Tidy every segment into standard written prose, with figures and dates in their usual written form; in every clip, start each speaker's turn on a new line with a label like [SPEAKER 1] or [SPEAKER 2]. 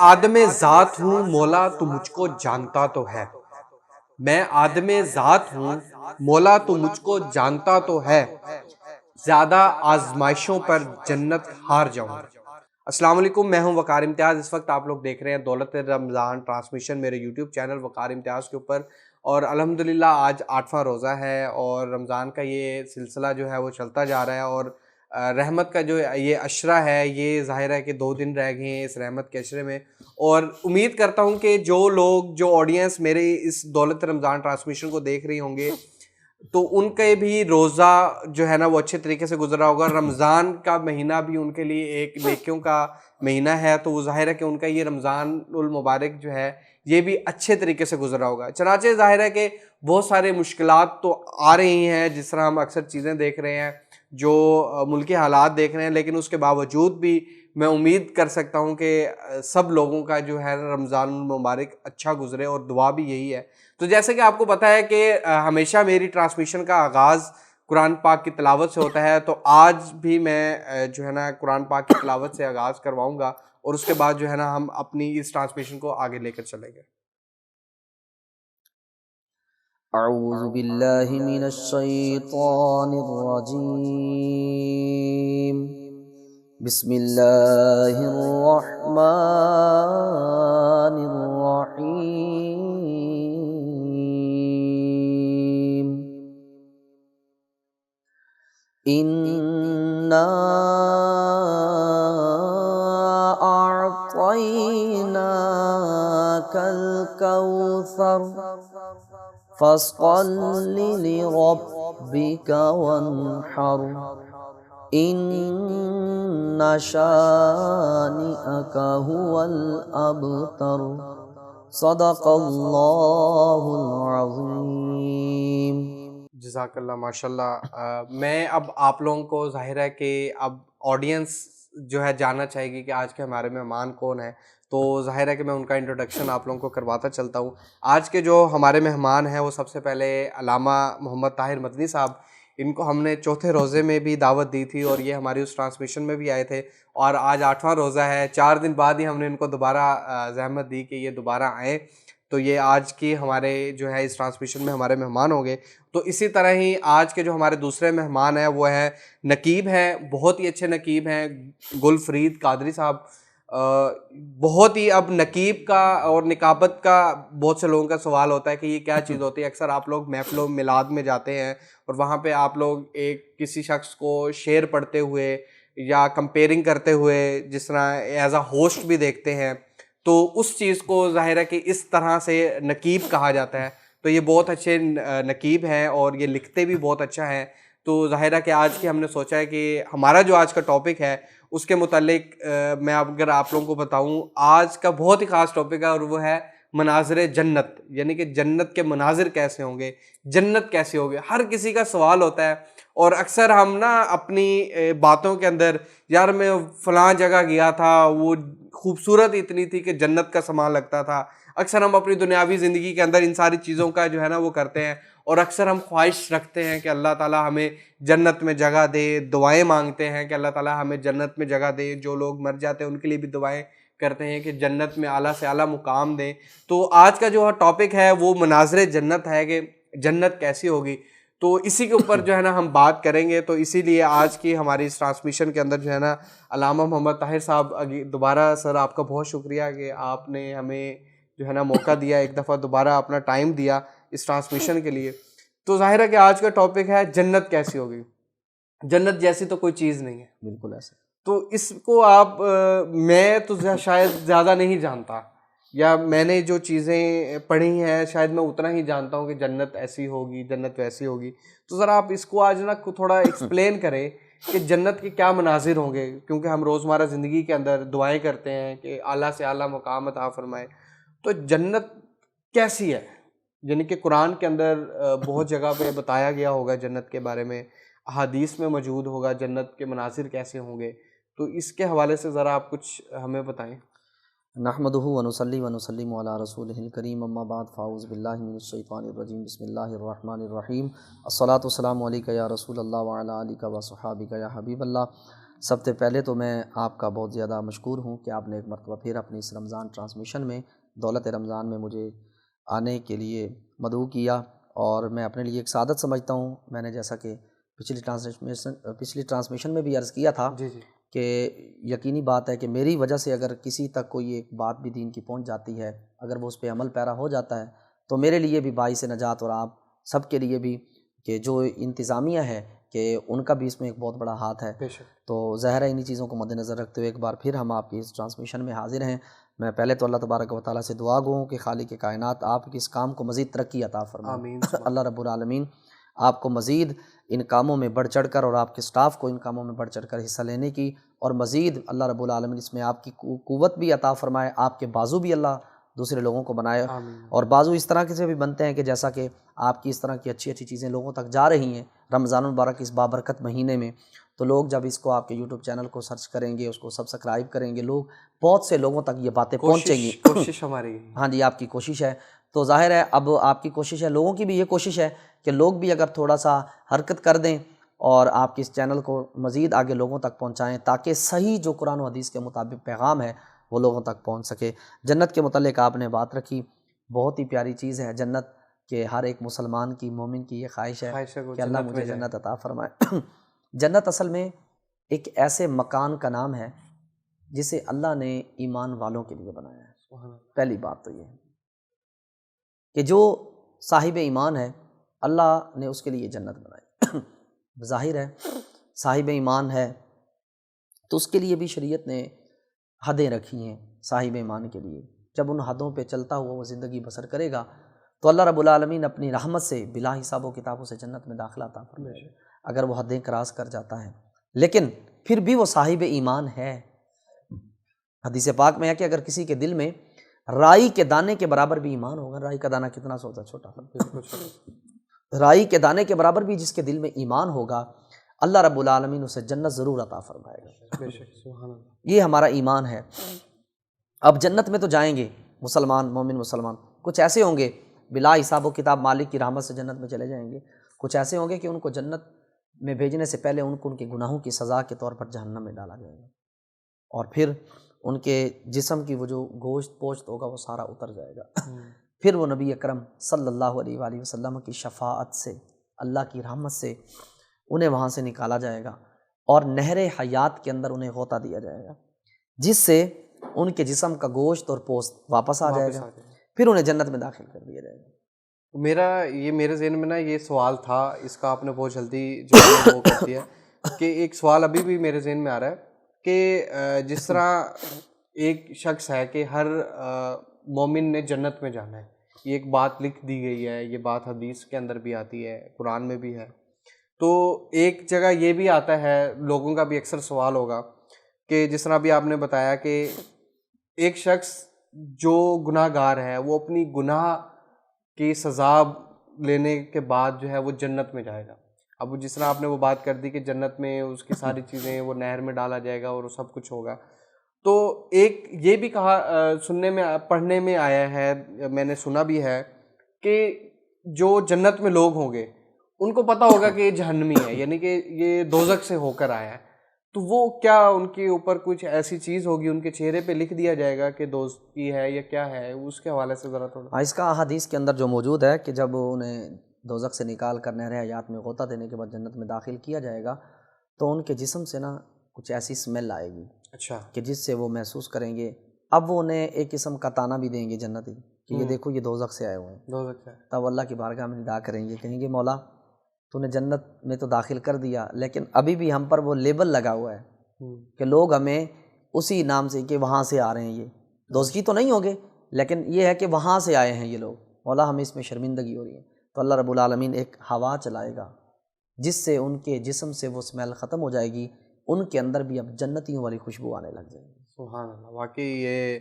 [SPEAKER 1] آدم ذات ہوں مولا تو مجھ کو جانتا تو ہے، میں آدم ذات ہوں مولا تو مجھ کو جانتا تو ہے، زیادہ آزمائشوں پر جنت ہار جاؤں گا۔ السلام علیکم، میں ہوں وقار امتیاز۔ اس وقت آپ لوگ دیکھ رہے ہیں دولت رمضان ٹرانسمیشن میرے یوٹیوب چینل وقار امتیاز کے اوپر، اور الحمدللہ آج 8واں روزہ ہے اور رمضان کا یہ سلسلہ جو ہے وہ چلتا جا رہا ہے، اور رحمت کا جو یہ عشرہ ہے یہ ظاہر ہے کہ 2 دن رہ گئے ہیں اس رحمت کے عشرے میں، اور امید کرتا ہوں کہ جو آڈینس میرے اس دولت رمضان ٹرانسمیشن کو دیکھ رہی ہوں گے تو ان کے بھی روزہ جو ہے نا وہ اچھے طریقے سے گزرا ہوگا۔ رمضان کا مہینہ بھی ان کے لیے ایک نیکیوں کا مہینہ ہے، تو وہ ظاہر ہے کہ ان کا یہ رمضان المبارک جو ہے یہ بھی اچھے طریقے سے گزرا ہوگا۔ چنانچہ ظاہر ہے کہ بہت سارے مشکلات تو آ رہی ہیں، جس طرح ہم اکثر چیزیں دیکھ رہے ہیں، جو ملکی حالات دیکھ رہے ہیں، لیکن اس کے باوجود بھی میں امید کر سکتا ہوں کہ سب لوگوں کا جو ہے رمضان المبارک اچھا گزرے، اور دعا بھی یہی ہے۔ تو جیسے کہ آپ کو پتہ ہے کہ ہمیشہ میری ٹرانسمیشن کا آغاز قرآن پاک کی تلاوت سے ہوتا ہے، تو آج بھی میں جو ہے نا قرآن پاک کی تلاوت سے آغاز کرواؤں گا، اور اس کے بعد جو ہے نا ہم اپنی اس ٹرانسمیشن کو آگے لے کر چلیں گے۔
[SPEAKER 2] اعوذ باللہ من الشیطان الرجیم، بسم اللہ الرحمن الرحیم، انا اعطیناک الکوثر فصل لربک وانحر ان شانئک هو الابتر، صدق اللہ العظیم۔
[SPEAKER 1] جزاک اللہ، ماشاءاللہ۔ میں اب آپ لوگوں کو ظاہر ہے کہ اب آڈینس جو ہے جاننا چاہے گی کہ آج کے ہمارے مہمان کون ہیں، تو ظاہر ہے کہ میں ان کا انٹروڈکشن آپ لوگوں کو کرواتا چلتا ہوں۔ آج کے جو ہمارے مہمان ہیں وہ سب سے پہلے علامہ محمد طاہر مدنی صاحب، ان کو ہم نے چوتھے روزے میں بھی دعوت دی تھی اور یہ ہماری اس ٹرانسمیشن میں بھی آئے تھے، اور آج 8واں روزہ ہے، 4 دن بعد ہی ہم نے ان کو دوبارہ زحمت دی کہ یہ دوبارہ آئیں، تو یہ آج کی ہمارے جو ہے اس ٹرانسمیشن میں ہمارے مہمان ہوں گے۔ تو اسی طرح ہی آج کے جو ہمارے دوسرے مہمان ہیں وہ ہیں نقیب ہیں، بہت ہی اچھے نقیب ہیں، گل فرید قادری صاحب۔ بہت ہی، اب نقیب کا اور نقابت کا بہت سے لوگوں کا سوال ہوتا ہے کہ یہ کیا چیز ہوتی ہے۔ اکثر آپ لوگ محفل و میلاد میں جاتے ہیں اور وہاں پہ آپ لوگ ایک کسی شخص کو شعر پڑھتے ہوئے یا کمپیئرنگ کرتے ہوئے جس طرح ایز اے ہوسٹ بھی دیکھتے ہیں، تو اس چیز کو ظاہر ہے کہ اس طرح سے نقیب کہا جاتا ہے۔ تو یہ بہت اچھے نقیب ہیں اور یہ لکھتے بھی بہت اچھا ہیں، تو ظاہر ہے کہ آج کی ہم نے سوچا ہے کہ ہمارا جو آج کا ٹاپک ہے اس کے متعلق میں اگر آپ لوگوں کو بتاؤں، آج کا بہت ہی خاص ٹاپک ہے، اور وہ ہے مناظر جنت، یعنی کہ جنت کے مناظر کیسے ہوں گے، جنت کیسے ہوگی، ہر کسی کا سوال ہوتا ہے۔ اور اکثر ہم نا اپنی باتوں کے اندر، یار میں فلاں جگہ گیا تھا، وہ خوبصورت اتنی تھی کہ جنت کا سامان لگتا تھا، اکثر ہم اپنی دنیاوی زندگی کے اندر ان ساری چیزوں کا جو ہے نا وہ کرتے ہیں، اور اکثر ہم خواہش رکھتے ہیں کہ اللہ تعالیٰ ہمیں جنت میں جگہ دے، دعائیں مانگتے ہیں کہ اللہ تعالیٰ ہمیں جنت میں جگہ دے، جو لوگ مر جاتے ہیں ان کے لیے بھی دعائیں کرتے ہیں کہ جنت میں اعلیٰ سے اعلیٰ مقام دیں۔ تو آج کا جو ٹاپک ہے وہ مناظر جنت ہے کہ جنت کیسی ہوگی، تو اسی کے اوپر جو ہے نا ہم بات کریں گے۔ تو اسی لیے آج کی ہماری اس ٹرانسمیشن کے اندر جو ہے نا علامہ محمد طاہر صاحب، دوبارہ سر آپ کا بہت شکریہ کہ آپ نے ہمیں جو ہے نا موقع دیا، ایک دفعہ دوبارہ اپنا ٹائم دیا اس ٹرانسمیشن کے لیے۔ تو ظاہر ہے کہ آج کا ٹاپک ہے جنت کیسی ہوگی۔ جنت جیسی تو کوئی چیز نہیں ہے،
[SPEAKER 2] بالکل ایسا۔
[SPEAKER 1] تو اس کو آپ میں تو شاید زیادہ نہیں جانتا، یا میں نے جو چیزیں پڑھی ہیں شاید میں اتنا ہی جانتا ہوں کہ جنت ایسی ہوگی، جنت ویسی ہوگی۔ تو ذرا آپ اس کو آج نا تھوڑا ایکسپلین کریں کہ جنت کے کیا مناظر ہوں گے، کیونکہ ہم روزمرہ زندگی کے اندر دعائیں کرتے ہیں کہ اعلیٰ سے اعلیٰ مقام عطا فرمائے، تو جنت کیسی ہے؟ یعنی کہ قرآن کے اندر بہت جگہ پہ بتایا گیا ہوگا جنت کے بارے میں، احادیث میں موجود ہوگا جنت کے مناظر کیسے ہوں گے، تو اس کے حوالے سے ذرا آپ کچھ ہمیں بتائیں۔
[SPEAKER 2] نحمدہ ونصلی ونسلم علی رسولہ الکریم، اما بعد فاعوذ باللہ من الشیطان الرجیم، بسم اللہ الرحمن الرحیم، الصلاۃ والسلام علیک یا رسول اللہ وعلی آلک وصحابک یا حبیب اللہ۔ سب سے پہلے تو میں آپ کا بہت زیادہ مشکور ہوں کہ آپ نے ایک مرتبہ پھر اپنی اس رمضان ٹرانسمیشن میں دولت رمضان میں مجھے آنے کے لیے مدعو کیا، اور میں اپنے لیے ایک سعادت سمجھتا ہوں۔ میں نے جیسا کہ پچھلی ٹرانسمیشن میں بھی عرض کیا تھا
[SPEAKER 1] جی جی
[SPEAKER 2] کہ یقینی بات ہے کہ میری وجہ سے اگر کسی تک کوئی ایک بات بھی دین کی پہنچ جاتی ہے، اگر وہ اس پہ عمل پیرا ہو جاتا ہے، تو میرے لیے بھی باعث نجات، اور آپ سب کے لیے بھی کہ جو انتظامیہ ہے کہ ان کا بھی اس میں ایک بہت بڑا ہاتھ ہے۔
[SPEAKER 1] بے شک
[SPEAKER 2] تو ظاہر ہے انہی چیزوں کو مد نظر رکھتے ہوئے ایک بار پھر ہم آپ کی اس ٹرانسمیشن میں حاضر ہیں۔ میں پہلے تو اللہ تبارک و تعالیٰ سے دعا گو ہوں کہ خالق کائنات آپ کی اس کام کو مزید ترقی عطا فرمائے۔
[SPEAKER 1] آمین
[SPEAKER 2] اللہ رب العالمین آپ کو مزید ان کاموں میں بڑھ چڑھ کر، اور آپ کے سٹاف کو ان کاموں میں بڑھ چڑھ کر حصہ لینے کی، اور مزید اللہ رب العالمین اس میں آپ کی قوت بھی عطا فرمائے، آپ کے بازو بھی اللہ دوسرے لوگوں کو بنائے،
[SPEAKER 1] آمین
[SPEAKER 2] اور بازو اس طرح کے سے بھی بنتے ہیں کہ جیسا کہ آپ کی اس طرح کی اچھی اچھی چیزیں لوگوں تک جا رہی ہیں رمضان المبارک اس بابرکت مہینے میں، تو لوگ جب اس کو آپ کے یوٹیوب چینل کو سرچ کریں گے، اس کو سبسکرائب کریں گے، لوگ بہت سے لوگوں تک یہ باتیں پہنچیں گی۔
[SPEAKER 1] کوشش ہماری یہی ہے۔
[SPEAKER 2] ہاں جی، آپ کی کوشش ہے، تو ظاہر ہے اب آپ کی کوشش ہے، لوگوں کی بھی یہ کوشش ہے کہ لوگ بھی اگر تھوڑا سا حرکت کر دیں اور آپ کی اس چینل کو مزید آگے لوگوں تک پہنچائیں، تاکہ صحیح جو قرآن و حدیث کے مطابق پیغام ہے وہ لوگوں تک پہنچ سکے۔ جنت کے متعلق آپ نے بات رکھی، بہت ہی پیاری چیز ہے جنت، کہ ہر ایک مسلمان کی، مومن کی یہ خواہش ہے
[SPEAKER 1] کو
[SPEAKER 2] کہ اللہ
[SPEAKER 1] جنت میں
[SPEAKER 2] مجھے
[SPEAKER 1] جائے۔
[SPEAKER 2] جنت عطا فرمائے۔ جنت اصل میں ایک ایسے مکان کا نام ہے جسے اللہ نے ایمان والوں کے لیے بنایا ہے۔
[SPEAKER 1] سبحان اللہ۔
[SPEAKER 2] پہلی بات تو یہ ہے کہ جو صاحب ایمان ہے اللہ نے اس کے لیے جنت بنائی۔ ظاہر ہے صاحب ایمان ہے تو اس کے لیے بھی شریعت نے حدیں رکھی ہیں صاحب ایمان کے لیے، جب ان حدوں پہ چلتا ہوا وہ زندگی بسر کرے گا تو اللہ رب العالمین اپنی رحمت سے بلا حساب و کتابوں سے جنت میں داخلہ عطا فرمائے گا اگر وہ حدیں کراس کر جاتا ہے، لیکن پھر بھی وہ صاحب ایمان ہے۔ حدیث پاک میں ہے کہ اگر کسی کے دل میں رائی کے دانے کے برابر بھی ایمان ہوگا، رائی کا دانہ کتنا سا ہوتا ہے؟ چھوٹا سا۔ رائی کے دانے کے برابر بھی جس کے دل میں ایمان ہوگا، اللہ رب العالمین اسے جنت ضرور عطا فرمائے گا۔
[SPEAKER 1] بے شک سبحان اللہ۔
[SPEAKER 2] یہ ہمارا ایمان ہے۔ اب جنت میں تو جائیں گے مسلمان، مومن مسلمان، کچھ ایسے ہوں گے بلا حساب و کتاب مالک کی رحمت سے جنت میں چلے جائیں گے، کچھ ایسے ہوں گے کہ ان کو جنت میں بھیجنے سے پہلے ان کو ان کے گناہوں کی سزا کے طور پر جہنم میں ڈالا جائے گا، اور پھر ان کے جسم کی وہ جو گوشت پوشت ہوگا وہ سارا اتر جائے گا۔ پھر وہ نبی اکرم صلی اللہ علیہ وآلہ وسلم کی شفاعت سے، اللہ کی رحمت سے انہیں وہاں سے نکالا جائے گا، اور نہر حیات کے اندر انہیں غوطہ دیا جائے گا، جس سے ان کے جسم کا گوشت اور پوست واپس آ جائے گا، پھر انہیں جنت میں داخل کر دیا جائے گا۔
[SPEAKER 1] میرے ذہن میں نا یہ سوال تھا، اس کا آپ نے بہت جلدی جواب وہ کر دیا کہ ایک سوال ابھی بھی میرے ذہن میں آ رہا ہے کہ جس طرح ایک شخص ہے کہ ہر مومن نے جنت میں جانا ہے، یہ ایک بات لکھ دی گئی ہے، یہ بات حدیث کے اندر بھی آتی ہے، قرآن میں بھی ہے، تو ایک جگہ یہ بھی آتا ہے، لوگوں کا بھی اکثر سوال ہوگا کہ جس طرح بھی آپ نے بتایا کہ ایک شخص جو گناہ گار ہے وہ اپنی گناہ کی سزا لینے کے بعد جو ہے وہ جنت میں جائے گا۔ اب جس طرح آپ نے وہ بات کر دی کہ جنت میں اس کی ساری چیزیں وہ نہر میں ڈالا جائے گا اور وہ سب کچھ ہوگا، تو ایک یہ بھی کہا سننے میں پڑھنے میں آیا ہے، میں نے سنا بھی ہے کہ جو جنت میں لوگ ہوں گے ان کو پتہ ہوگا کہ یہ جہنمی ہے، یعنی کہ یہ دوزخ سے ہو کر آیا ہے، تو وہ کیا ان کے اوپر کچھ ایسی چیز ہوگی، ان کے چہرے پہ لکھ دیا جائے گا کہ دوزخی ہے یا کیا ہے؟ اس کے حوالے سے ذرا تھوڑا۔
[SPEAKER 2] اس کا احادیث کے اندر جو موجود ہے کہ جب انہیں دوزخ سے نکال کر نہر حیات میں غوطہ دینے کے بعد جنت میں داخل کیا جائے گا تو ان کے جسم سے نا کچھ ایسی اسمیل آئے گی
[SPEAKER 1] اچھا،
[SPEAKER 2] کہ جس سے وہ محسوس کریں گے، اب وہ انہیں ایک قسم کا تانا بھی دیں گے جنتی کہ یہ دیکھو یہ دوزخ سے آئے ہوئے ہیں،
[SPEAKER 1] دوزخ ہے،
[SPEAKER 2] تب اللہ کی بارگاہ میں ندا کریں گے، کہیں گے مولا تو نے جنت میں تو داخل کر دیا، لیکن ابھی بھی ہم پر وہ لیبل لگا ہوا ہے کہ لوگ ہمیں اسی نام سے کہ وہاں سے آ رہے ہیں، یہ دوزخی تو نہیں ہوگے لیکن یہ ہے کہ وہاں سے آئے ہیں یہ لوگ، مولا ہمیں اس میں شرمندگی ہو رہی ہے، تو اللہ رب العالمین ایک ہوا چلائے گا جس سے ان کے جسم سے وہ اسمیل ختم ہو جائے گی، ان کے اندر بھی اب جنتیوں والی خوشبو آنے لگ جائے گی۔
[SPEAKER 1] سبحان اللہ۔ واقعی یہ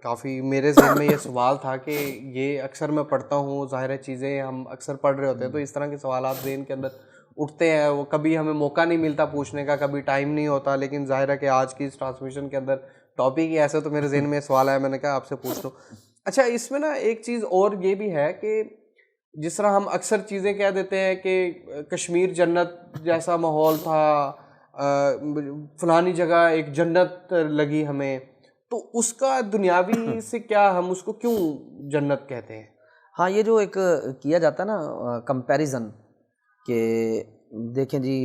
[SPEAKER 1] کافی میرے ذہن میں یہ سوال تھا کہ یہ اکثر میں پڑھتا ہوں، ظاہر ہے چیزیں ہم اکثر پڑھ رہے ہوتے ہیں تو اس طرح کے سوالات ذہن کے اندر اٹھتے ہیں، وہ کبھی ہمیں موقع نہیں ملتا پوچھنے کا، کبھی ٹائم نہیں ہوتا، لیکن ظاہر ہے کہ آج کی اس ٹرانسمیشن کے اندر ٹاپک ہی ایسے تو میرے ذہن میں سوال آیا، میں نے کہا آپ سے پوچھ لوں۔ اچھا، اس میں نا ایک چیز اور یہ بھی ہے کہ جس طرح ہم اکثر چیزیں کہہ دیتے ہیں کہ کشمیر جنت جیسا ماحول تھا، فلانی جگہ ایک جنت لگی ہمیں، تو اس کا دنیاوی سے کیا ہم اس کو کیوں جنت کہتے ہیں؟
[SPEAKER 2] ہاں، یہ جو ایک کیا جاتا ہے نا کمپیریزن کہ دیکھیں جی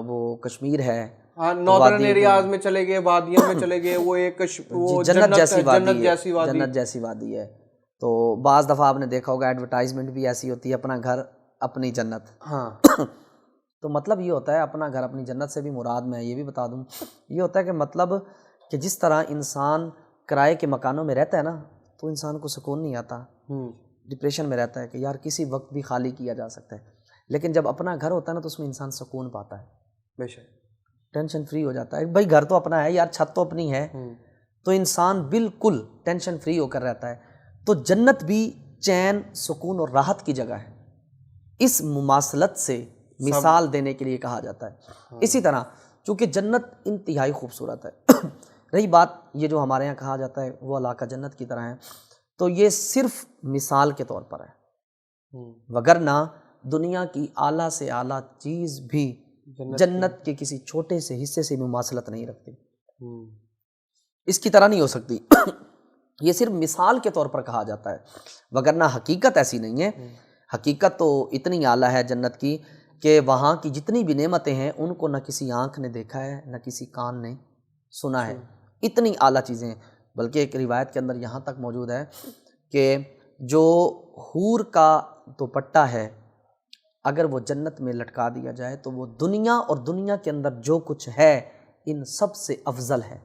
[SPEAKER 2] وہ کشمیر ہے،
[SPEAKER 1] ہاں، ناردرن ایریاز میں چلے گئے، وادیوں میں چلے گئے، وہ ایک وہ
[SPEAKER 2] جنت جیسی وادی
[SPEAKER 1] جنت
[SPEAKER 2] ہے،
[SPEAKER 1] جیسی وادی.
[SPEAKER 2] جنت جیسی وادی ہے. تو بعض دفعہ آپ نے دیکھا ہوگا ایڈورٹائزمنٹ بھی ایسی ہوتی ہے، اپنا گھر اپنی جنت.
[SPEAKER 1] ہاں.
[SPEAKER 2] تو مطلب یہ ہوتا ہے اپنا گھر اپنی جنت سے بھی مراد میں یہ بھی بتا دوں، یہ ہوتا ہے کہ مطلب کہ جس طرح انسان کرائے کے مکانوں میں رہتا ہے نا تو انسان کو سکون نہیں آتا، ڈپریشن میں رہتا ہے کہ یار کسی وقت بھی خالی کیا جا سکتا ہے. لیکن جب اپنا گھر ہوتا ہے نا تو اس میں انسان سکون پاتا ہے،
[SPEAKER 1] بے شک
[SPEAKER 2] ٹینشن فری ہو جاتا ہے. بھائی گھر تو اپنا ہے یار، چھت تو اپنی ہے، تو انسان بالکل ٹینشن فری ہو کر رہتا ہے. تو جنت بھی چین، سکون اور راحت کی جگہ ہے. اس مماثلت سے مثال دینے کے لیے کہا جاتا ہے. اسی طرح چونکہ جنت انتہائی خوبصورت ہے، رہی بات یہ جو ہمارے ہاں کہا جاتا ہے وہ علاقہ جنت کی طرح ہے، تو یہ صرف مثال کے طور پر ہے، وگرنہ دنیا کی اعلیٰ سے اعلیٰ چیز بھی جنت کے کسی چھوٹے سے حصے سے مماثلت نہیں رکھتی، اس کی طرح نہیں ہو سکتی. یہ صرف مثال کے طور پر کہا جاتا ہے، وگرنہ حقیقت ایسی نہیں ہے. حقیقت تو اتنی اعلیٰ ہے جنت کی کہ وہاں کی جتنی بھی نعمتیں ہیں ان کو نہ کسی آنکھ نے دیکھا ہے نہ کسی کان نے سنا ہے، اتنی اعلیٰ چیزیں ہیں. بلکہ ایک روایت کے اندر یہاں تک موجود ہے کہ جو حور کا دوپٹہ ہے اگر وہ جنت میں لٹکا دیا جائے تو وہ دنیا اور دنیا کے اندر جو کچھ ہے ان سب سے افضل ہے.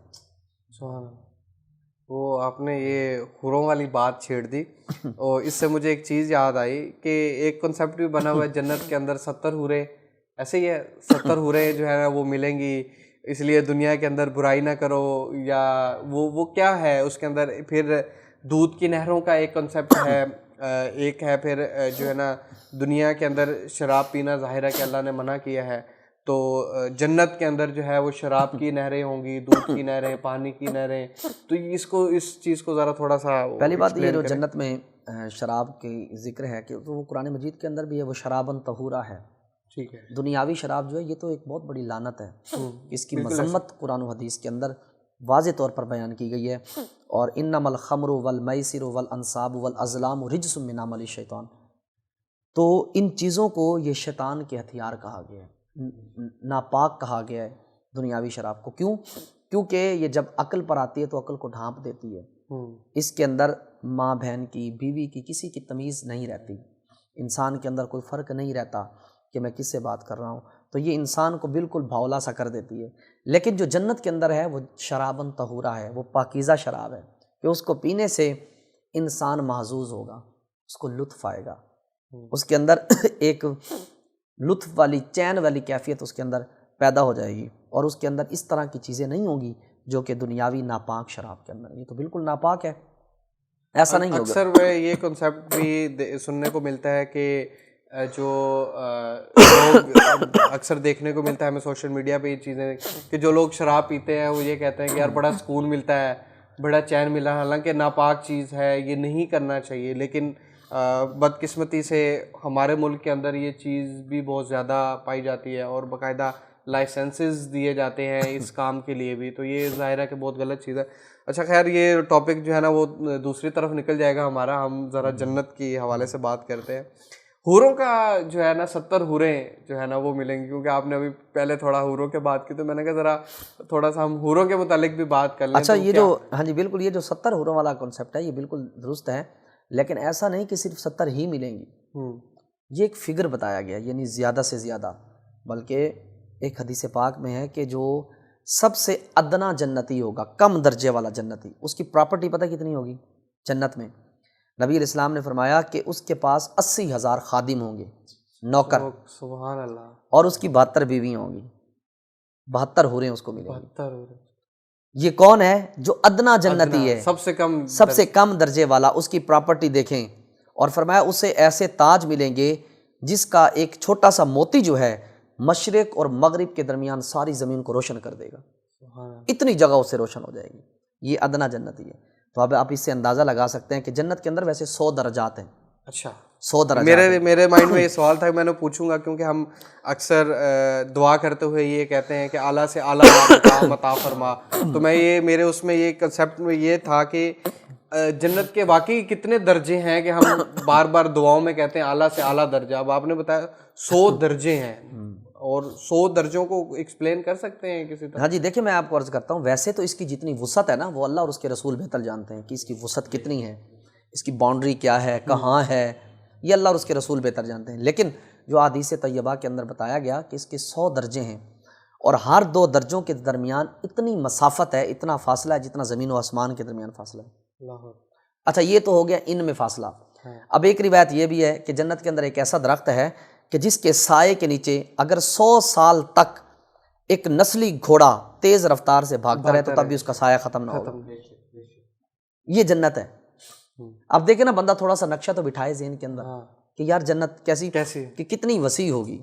[SPEAKER 1] سبحان اللہ. وہ آپ نے یہ حوروں والی بات چھیڑ دی، اور اس سے مجھے ایک چیز یاد آئی کہ ایک کنسیپٹ بھی بنا ہوا ہے جنت کے اندر 70 حوریں، ایسے ہی ہے 70 حوریں جو ہے نا وہ ملیں گی، اس لیے دنیا کے اندر برائی نہ کرو، یا وہ کیا ہے اس کے اندر. پھر دودھ کی نہروں کا ایک کنسیپٹ ہے، ایک ہے پھر جو ہے نا دنیا کے اندر شراب پینا ظاہر ہے کہ اللہ نے منع کیا ہے، تو جنت کے اندر جو ہے وہ شراب کی نہریں ہوں گی، دودھ کی نہریں، پانی کی نہریں. تو اس چیز کو ذرا تھوڑا سا
[SPEAKER 2] پہلی بات یہ جو
[SPEAKER 1] کریں.
[SPEAKER 2] جنت میں شراب کی ذکر ہے کہ وہ قرآن مجید کے اندر بھی ہے، وہ شرابن طہورا ہے.
[SPEAKER 1] ٹھیک ہے.
[SPEAKER 2] دنیاوی شراب جو ہے یہ تو ایک بہت بڑی لعنت ہے، اس کی
[SPEAKER 1] بالکل
[SPEAKER 2] مذمت قرآن و حدیث کے اندر واضح طور پر بیان کی گئی ہے. اور انما الخمر والمیسر والانصاب والازلام رجس من عمل الشیطان، تو ان چیزوں کو یہ شیطان کے ہتھیار کہا گیا ہے، ناپاک کہا گیا ہے دنیاوی شراب کو. کیوں؟ کیونکہ یہ جب عقل پر آتی ہے تو عقل کو ڈھانپ دیتی ہے. اس کے اندر ماں بہن کی، بیوی کی، کسی کی تمیز نہیں رہتی، انسان کے اندر کوئی فرق نہیں رہتا کہ میں کس سے بات کر رہا ہوں. تو یہ انسان کو بالکل بھولا سا کر دیتی ہے. لیکن جو جنت کے اندر ہے وہ شرابن طہورا ہے، وہ پاکیزہ شراب ہے کہ اس کو پینے سے انسان محظوظ ہوگا، اس کو لطف آئے گا، اس کے اندر ایک لطف والی، چین والی کیفیت اس کے اندر پیدا ہو جائے گی، اور اس کے اندر اس طرح کی چیزیں نہیں ہوں گی جو کہ دنیاوی ناپاک شراب کے اندر. یہ تو بالکل ناپاک ہے، ایسا نہیں ہوگا.
[SPEAKER 1] اکثر یہ کنسیپٹ بھی سننے کو ملتا ہے کہ جو لوگ اکثر دیکھنے کو ملتا ہے ہمیں سوشل میڈیا پہ یہ چیزیں کہ جو لوگ شراب پیتے ہیں وہ یہ کہتے ہیں کہ یار بڑا سکون ملتا ہے، بڑا چین ملا، حالانکہ ناپاک چیز ہے، یہ نہیں کرنا چاہیے. لیکن بدقسمتی سے ہمارے ملک کے اندر یہ چیز بھی بہت زیادہ پائی جاتی ہے، اور باقاعدہ لائسنسز دیے جاتے ہیں اس کام کے لیے بھی. تو یہ ظاہر ہے کہ بہت غلط چیز ہے. اچھا خیر، یہ ٹاپک جو ہے نا وہ دوسری طرف نکل جائے گا ہمارا، ہم ذرا جنت کی حوالے سے بات کرتے ہیں. حوروں کا جو ہے نا 70 حوریں جو ہے نا وہ ملیں گی، کیونکہ آپ نے ابھی پہلے تھوڑا حوروں کے بات کی تو میں نے کہا ذرا تھوڑا سا ہم حوروں کے متعلق بھی بات کر لیں.
[SPEAKER 2] اچھا، یہ جو ہاں جی بالکل، یہ جو 70 حوروں والا کنسیپٹ ہے یہ بالکل درست ہے، لیکن ایسا نہیں کہ صرف 70 ہی ملیں گی. یہ ایک فگر بتایا گیا، یعنی زیادہ سے زیادہ، بلکہ ایک حدیث پاک میں ہے کہ جو سب سے ادنا جنتی ہوگا، کم درجے والا جنتی، اس کی پراپرٹی پتہ کتنی ہوگی جنت میں؟ نبی علیہ السلام نے فرمایا کہ اس کے پاس 80,000 خادم ہوں گے، نوکر.
[SPEAKER 1] سبحان اللہ.
[SPEAKER 2] اور اس کی 72 بیویاں ہوں گی، 72 حوریں اس کو ملیں گی.
[SPEAKER 1] 72 حوریں.
[SPEAKER 2] یہ کون ہے؟ جو ادنا جنتی ہے، سب سے کم درجے والا. اس کی پراپرٹی دیکھیں، اور فرمایا اسے ایسے تاج ملیں گے جس کا ایک چھوٹا سا موتی جو ہے مشرق اور مغرب کے درمیان ساری زمین کو روشن کر دے گا، اتنی جگہ اس سے روشن ہو جائے گی. یہ ادنا جنتی ہے. تو اب آپ اس سے اندازہ لگا سکتے ہیں کہ جنت کے اندر ویسے 100 درجات ہیں.
[SPEAKER 1] اچھا.
[SPEAKER 2] 100 درجات.
[SPEAKER 1] میرے مائنڈ میں یہ سوال تھا کہ میں نے پوچھوں گا، کیونکہ ہم اکثر دعا کرتے ہوئے یہ کہتے ہیں کہ اعلیٰ سے اعلیٰ مقام عطا فرما. تو میرے اس میں یہ کنسیپٹ میں یہ تھا کہ جنت کے واقعی کتنے درجے ہیں کہ ہم بار بار دعاؤں میں کہتے ہیں اعلیٰ سے اعلیٰ درجہ. اب آپ نے بتایا 100 درجے ہیں، اور 100 درجوں کو ایکسپلین کر سکتے ہیں کسی طرح؟
[SPEAKER 2] ہاں جی، دیکھیں میں آپ کو عرض کرتا ہوں، ویسے تو اس کی جتنی وسعت ہے نا وہ اللہ اور اس کے رسول بہتر جانتے ہیں کہ اس کی وسعت کتنی ہے، اس کی باؤنڈری کیا ہے، کہاں ہے، یہ اللہ اور اس کے رسول بہتر جانتے ہیں. لیکن جو حدیث طیبہ کے اندر بتایا گیا کہ اس کے 100 درجے ہیں، اور ہر 2 درجوں کے درمیان اتنی مسافت ہے، اتنا فاصلہ ہے جتنا زمین و آسمان کے درمیان فاصلہ ہے. اچھا، یہ تو ہو گیا ان میں فاصلہ. اب ایک روایت یہ بھی ہے کہ جنت کے اندر ایک ایسا درخت ہے کہ جس کے سائے کے نیچے اگر 100 سال تک ایک نسلی گھوڑا تیز رفتار سے بھاگتا رہے تو تب بھی اس کا سایہ ختم نہ ہوگا. یہ جنت ہے. اب دیکھیں نا، بندہ تھوڑا سا نقشہ تو بٹھائے ذہن کے اندر کہ یار جنت کیسی کہ کتنی وسیع ہوگی،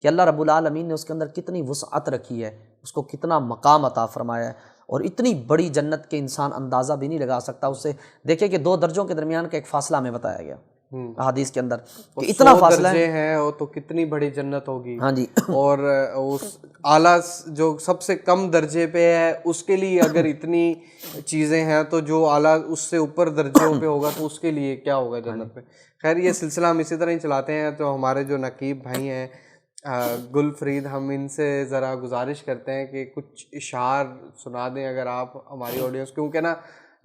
[SPEAKER 2] کہ اللہ رب العالمین نے اس کے اندر کتنی وسعت رکھی ہے، اس کو کتنا مقام عطا فرمایا ہے. اور اتنی بڑی جنت کے انسان اندازہ بھی نہیں لگا سکتا. اس سے دیکھیں کہ 2 درجوں کے درمیان کا ایک فاصلہ ہمیں بتایا گیا حدیث کے اندر کہ اتنا فاصلہ
[SPEAKER 1] درجے ہیں تو کتنی بڑی جنت ہوگی.
[SPEAKER 2] ہاں جی.
[SPEAKER 1] اور اس اعلیٰ جو سب سے کم درجے پہ ہے اس کے لیے اگر اتنی چیزیں ہیں تو جو اعلیٰ اس سے اوپر درجوں پہ ہوگا تو اس کے لیے کیا ہوگا جنت میں. خیر، یہ سلسلہ ہم اسی طرح ہی چلاتے ہیں. تو ہمارے جو نقیب بھائی ہیں گل فرید، ہم ان سے ذرا گزارش کرتے ہیں کہ کچھ اشعار سنا دیں اگر آپ ہماری آڈینس، کیونکہ نا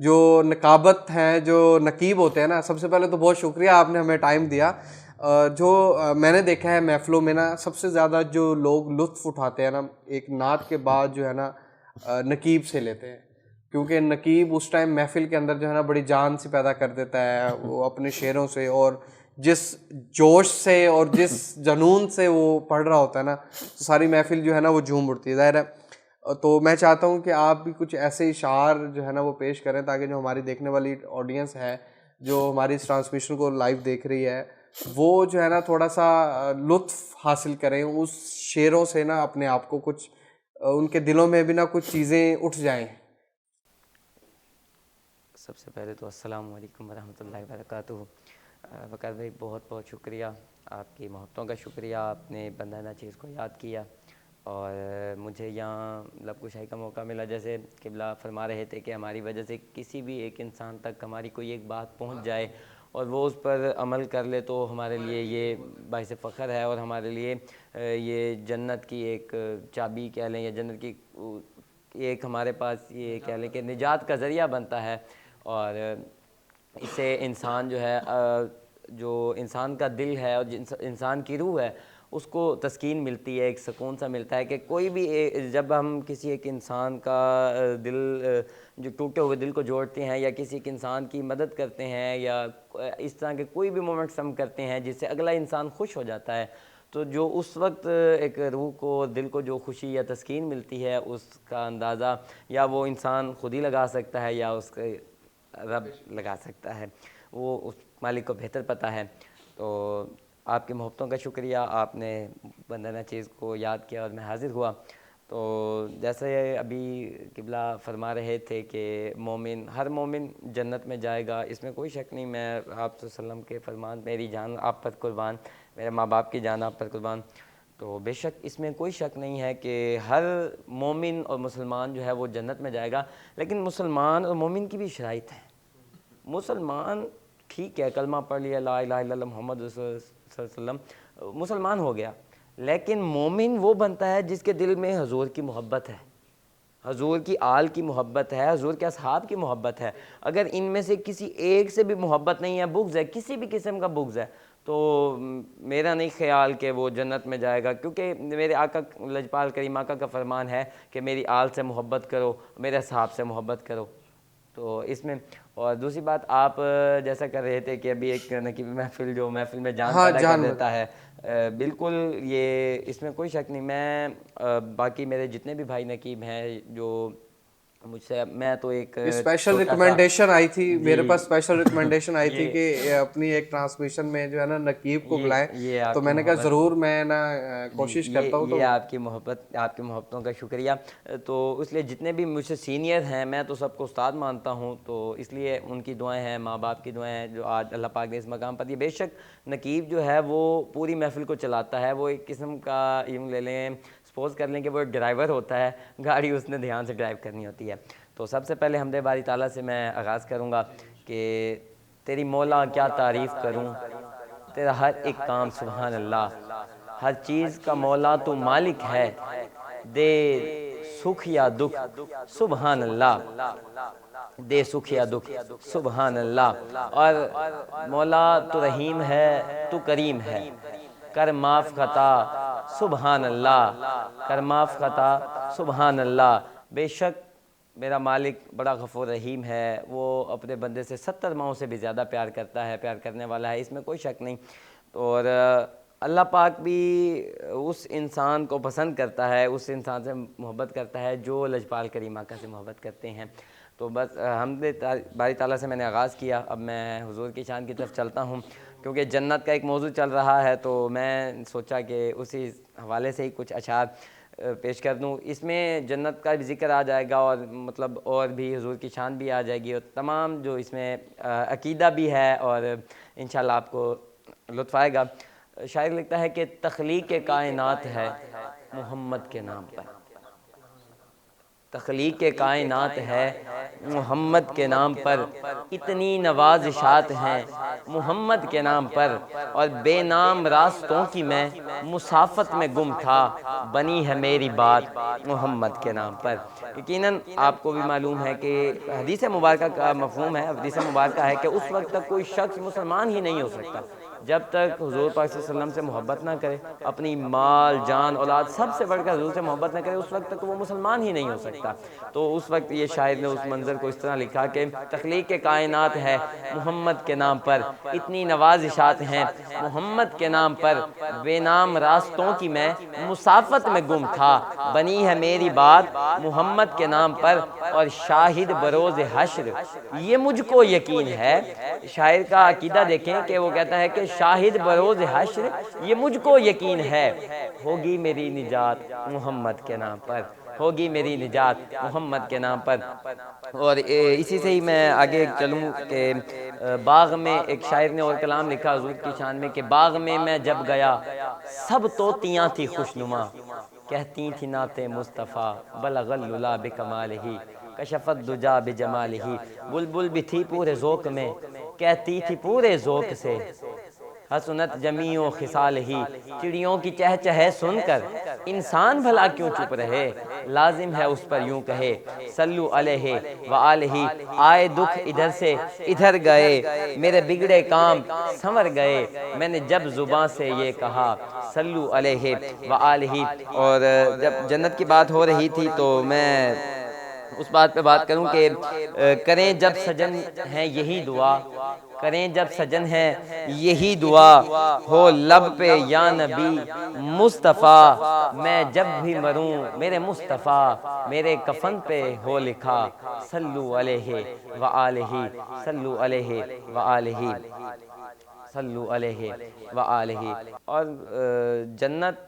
[SPEAKER 1] جو نقابت ہیں، جو نقیب ہوتے ہیں نا، سب سے پہلے تو بہت شکریہ آپ نے ہمیں ٹائم دیا. جو میں نے دیکھا ہے محفلوں میں نا، سب سے زیادہ جو لوگ لطف اٹھاتے ہیں نا ایک نعت کے بعد جو ہے نا نقیب سے لیتے ہیں، کیونکہ نقیب اس ٹائم محفل کے اندر جو ہے نا بڑی جان سی پیدا کر دیتا ہے وہ اپنے شعروں سے، اور جس جوش سے اور جس جنون سے وہ پڑھ رہا ہوتا ہے نا تو ساری محفل جو ہے نا وہ جھوم اٹھتی ہے ظاہر ہے. تو میں چاہتا ہوں کہ آپ بھی کچھ ایسے اشعار جو ہے نا وہ پیش کریں تاکہ جو ہماری دیکھنے والی آڈینس ہے، جو ہماری اس ٹرانسمیشن کو لائیو دیکھ رہی ہے، وہ جو ہے نا تھوڑا سا لطف حاصل کریں اس شعروں سے نا، اپنے آپ کو کچھ ان کے دلوں میں بھی نا کچھ چیزیں اٹھ جائیں.
[SPEAKER 3] سب سے پہلے تو السلام علیکم ورحمۃ اللہ وبرکاتہ. وقار بھائی بہت بہت شکریہ، آپ کی محبتوں کا شکریہ، آپ نے بندہ ناچیز کو یاد کیا اور مجھے یہاں لب کشائی کا موقع ملا. جیسے قبلہ فرما رہے تھے کہ ہماری وجہ سے کسی بھی ایک انسان تک ہماری کوئی ایک بات پہنچ جائے اور وہ اس پر عمل کر لے تو ہمارے لیے یہ باعث فخر ہے، اور ہمارے لیے یہ جنت کی ایک چابی کہہ لیں یا جنت کی ایک ہمارے پاس یہ کہہ لیں کہ نجات کا ذریعہ بنتا ہے. اور اس سے انسان جو ہے، جو انسان کا دل ہے اور انسان کی روح ہے، اس کو تسکین ملتی ہے، ایک سکون سا ملتا ہے کہ کوئی بھی جب ہم کسی ایک انسان کا دل، جو ٹوٹے ہوئے دل کو جوڑتے ہیں یا کسی ایک انسان کی مدد کرتے ہیں یا اس طرح کے کوئی بھی مومنٹس ہم کرتے ہیں جس سے اگلا انسان خوش ہو جاتا ہے، تو جو اس وقت ایک روح کو، دل کو جو خوشی یا تسکین ملتی ہے اس کا اندازہ یا وہ انسان خود ہی لگا سکتا ہے یا اس کے رب لگا سکتا ہے، وہ اس مالک کو بہتر پتہ ہے. تو آپ کی محبتوں کا شکریہ، آپ نے بندہ ناچیز کو یاد کیا اور میں حاضر ہوا. تو جیسے ابھی قبلہ فرما رہے تھے کہ مومن، ہر مومن جنت میں جائے گا، اس میں کوئی شک نہیں. میں آپ صلی اللہ علیہ وسلم کے فرمان، میری جان آپ پر قربان، میرے ماں باپ کی جان آپ پر قربان. تو بے شک اس میں کوئی شک نہیں ہے کہ ہر مومن اور مسلمان جو ہے وہ جنت میں جائے گا. لیکن مسلمان اور مومن کی بھی شرائط ہے. مسلمان ٹھیک ہے، کلمہ پڑھ لیا لا الہ الا اللہ محمد رسول اللہ صلی اللہ علیہ وسلم، مسلمان ہو گیا. لیکن مومن وہ بنتا ہے جس کے دل میں حضور کی محبت ہے، حضور کی آل کی محبت ہے، حضور کے اصحاب کی محبت ہے. اگر ان میں سے کسی ایک سے بھی محبت نہیں ہے، بغض ہے، کسی بھی قسم کا بغض ہے، تو میرا نہیں خیال کہ وہ جنت میں جائے گا. کیونکہ میرے آقا لجپال کریم آقا کا فرمان ہے کہ میری آل سے محبت کرو، میرے اصحاب سے محبت کرو. تو اس میں، اور دوسری بات آپ جیسا کر رہے تھے کہ ابھی ایک نقیب محفل جو محفل میں جان پیدا کر دیتا ہے، بالکل یہ اس میں کوئی شک نہیں. میں باقی میرے جتنے بھی بھائی نقیب ہیں جو مجھ سے میں تو ایک
[SPEAKER 1] اسپیشل ریکمنڈیشن آئی تھی میرے پاس، اسپیشل ریکمنڈیشن آئی تھی کہ اپنی ایک ٹرانسمیشن میں جو ہے نا نقیب کو بلائیں، تو میں نے کہا ضرور میں نا کوشش کرتا ہوں.
[SPEAKER 3] یہ آپ کی محبت، آپ کی محبتوں کا شکریہ. تو اس لیے جتنے بھی مجھ سے سینئر ہیں میں تو سب کو استاد مانتا ہوں، تو اس لیے ان کی دعائیں ہیں، ماں باپ کی دعائیں ہیں جو آج اللہ پاک نے اس مقام پر دی. بے شک نقیب جو ہے وہ پوری محفل کو چلاتا ہے، وہ ایک قسم کا یوں لے لیں، سپوز کر لیں کہ وہ ایک ڈرائیور ہوتا ہے، گاڑی اس نے دھیان سے ڈرائیو کرنی ہوتی ہے. تو سب سے پہلے حمد باری تعالیٰ سے میں آغاز کروں گا کہ تیری مولا کیا تعریف کروں، تیرا ہر ایک کام سبحان اللہ، ہر چیز کا مولا تو مالک ہے، دے سکھ یا دکھ سبحان اللہ، دے سکھ یا دکھ سبحان اللہ. اور مولا تو رحیم ہے، تو کریم ہے، کر معاف خطا سبحان اللہ، کر معاف خطا سبحان اللہ. بے شک میرا مالک بڑا غفور رحیم ہے، وہ اپنے بندے سے 70 ماؤں سے بھی زیادہ پیار کرتا ہے، پیار کرنے والا ہے، اس میں کوئی شک نہیں. اور اللہ پاک بھی اس انسان کو پسند کرتا ہے، اس انسان سے محبت کرتا ہے جو لجپال کریم آقا سے محبت کرتے ہیں. تو بس حمد باری تعالیٰ سے میں نے آغاز کیا. اب میں حضور کی شان کی طرف چلتا ہوں، کیونکہ جنت کا ایک موضوع چل رہا ہے، تو میں سوچا کہ اسی حوالے سے ہی کچھ اشعار پیش کر دوں. اس میں جنت کا بھی ذکر آ جائے گا، اور مطلب اور بھی حضور کی شان بھی آ جائے گی، اور تمام جو اس میں عقیدہ بھی ہے، اور انشاءاللہ آپ کو لطف آئے گا. شاعر لکھتا ہے کہ تخلیق کائنات ہے محمد کے نام پر، تخلیق کائنات ہے محمد کے نام پر، اتنی نوازشات ہیں محمد کے نام پر، اور بے نام راستوں کی میں مسافت میں گم تھا، بنی ہے میری بات محمد کے نام پر. یقیناً آپ کو بھی معلوم ہے کہ حدیث مبارکہ کا مفہوم ہے، حدیث مبارکہ ہے کہ اس وقت تک کوئی شخص مسلمان ہی نہیں ہو سکتا جب تک حضور پاک صلی اللہ علیہ وسلم سے محبت نہ کرے، اپنی مال جان اولاد سب سے بڑھ کر حضور سے محبت نہ کرے، اس وقت تک وہ مسلمان ہی نہیں ہو سکتا. تو اس وقت یہ شاعر نے اس منظر کو اس طرح لکھا کہ تخلیق کائنات ہے محمد کے نام پر، اتنی نوازشات ہیں محمد کے نام پر، بے نام راستوں کی میں مسافت میں گم تھا، بنی ہے میری بات محمد کے نام پر، اور شاہد بروز حشر یہ مجھ کو یقین ہے. شاعر کا عقیدہ دیکھیں کہ وہ کہتا ہے کہ شاہد بروز حشر یہ مجھ کو یقین ہے، ہوگی میری نجات محمد کے نام پر، ہوگی میری نجات محمد کے نام پر. اور اسی سے ہی میں آگے چلوں کہ باغ میں ایک شاعر نے اور کلام لکھا حضور کی شان میں کہ باغ میں میں جب گیا سب طوطیاں تھی خوشنما، کہتی تھی نعت مصطفیٰ بلغ العلا بکمالہ، کشفت دجا بجمالہ. بلبل بھی تھی پورے ذوق میں، کہتی تھی پورے ذوق سے، حسنت جمیع و خصال ہی. چڑیوں کی چہچہے سن کر انسان بھلا کیوں چپ رہے، لازم ہے اس پر یوں کہے صلو علیہ وآلہ. آئے دکھ ادھر سے ادھر گئے، میرے بگڑے کام سنور گئے، میں نے جب زباں سے یہ کہا صلو علیہ وآلہ. اور جب جنت کی بات ہو رہی تھی تو میں اس بات پہ بات کروں کہ کریں جب سجن ہیں یہی دعا، کریں جب سجن ہیں یہی دعا، ہو لب پہ یا نبی مصطفیٰ، میں جب بھی مروں میرے مصطفیٰ، میرے کفن پہ ہو لکھا صلو علیہ وآلہ، صلو علیہ وآلہ، صلو علیہ وآلہ. اور جنت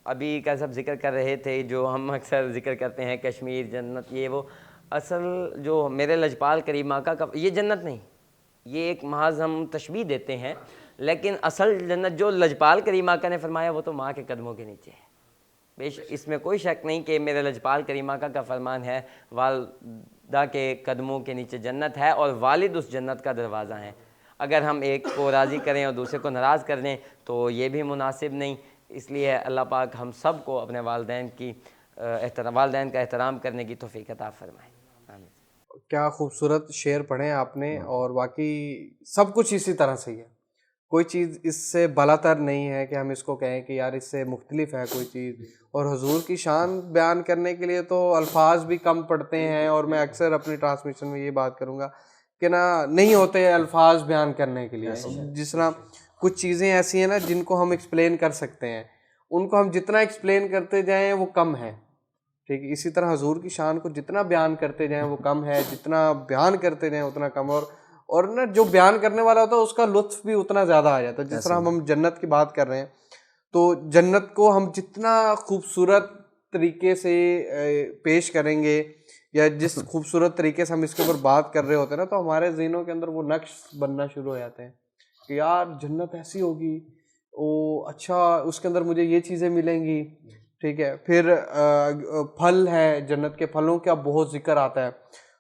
[SPEAKER 3] ابھی کا سب ذکر کر رہے تھے، جو ہم اکثر ذکر کرتے ہیں کشمیر جنت یہ وہ، اصل جو میرے لجپال کریم آقا کا یہ جنت نہیں، یہ ایک محض ہم تشبیہ دیتے ہیں، لیکن اصل جنت جو لجپال کریم آقا نے فرمایا وہ تو ماں کے قدموں کے نیچے ہے. اس میں کوئی شک نہیں کہ میرے لجپال کریم آقا کا فرمان ہے والدہ کے قدموں کے نیچے جنت ہے، اور والد اس جنت کا دروازہ ہیں. اگر ہم ایک کو راضی کریں اور دوسرے کو ناراض کر دیں تو یہ بھی مناسب نہیں. اس لیے اللہ پاک ہم سب کو اپنے والدین کا احترام کرنے کی توفیق عطا فرمائے. آمین.
[SPEAKER 1] کیا خوبصورت شعر پڑھے آپ نے، اور واقعی سب کچھ اسی طرح سے ہی ہے، کوئی چیز اس سے بالاتر نہیں ہے کہ ہم اس کو کہیں کہ یار اس سے مختلف ہے کوئی چیز. اور حضور کی شان بیان کرنے کے لیے تو الفاظ بھی کم پڑتے ہیں، اور میں اکثر اپنی ٹرانسمیشن میں یہ بات کروں گا کہ نہیں ہوتے الفاظ بیان کرنے کے لیے. جس طرح کچھ چیزیں ایسی ہیں نا جن کو ہم ایکسپلین کر سکتے ہیں، ان کو ہم جتنا ایکسپلین کرتے جائیں وہ کم ہیں. ٹھیک ہے. اسی طرح حضور کی شان کو جتنا بیان کرتے جائیں وہ کم ہے, جتنا بیان کرتے جائیں اتنا کم, اور نا جو بیان کرنے والا ہوتا ہے اس کا لطف بھی اتنا زیادہ آ جاتا ہے. جس طرح ہم جنت کی بات کر رہے ہیں تو جنت کو ہم جتنا خوبصورت طریقے سے پیش کریں گے یا جس خوبصورت طریقے سے ہم اس کے اوپر بات کر رہے ہوتے ہیں نا, تو ہمارے ذہنوں کے اندر وہ نقش بننا شروع ہو جاتے ہیں کہ یار جنت ایسی ہوگی, او اچھا اس کے اندر مجھے یہ چیزیں ملیں گی. ٹھیک ہے. پھر پھل ہے, جنت کے پھلوں کا بہت ذکر آتا ہے,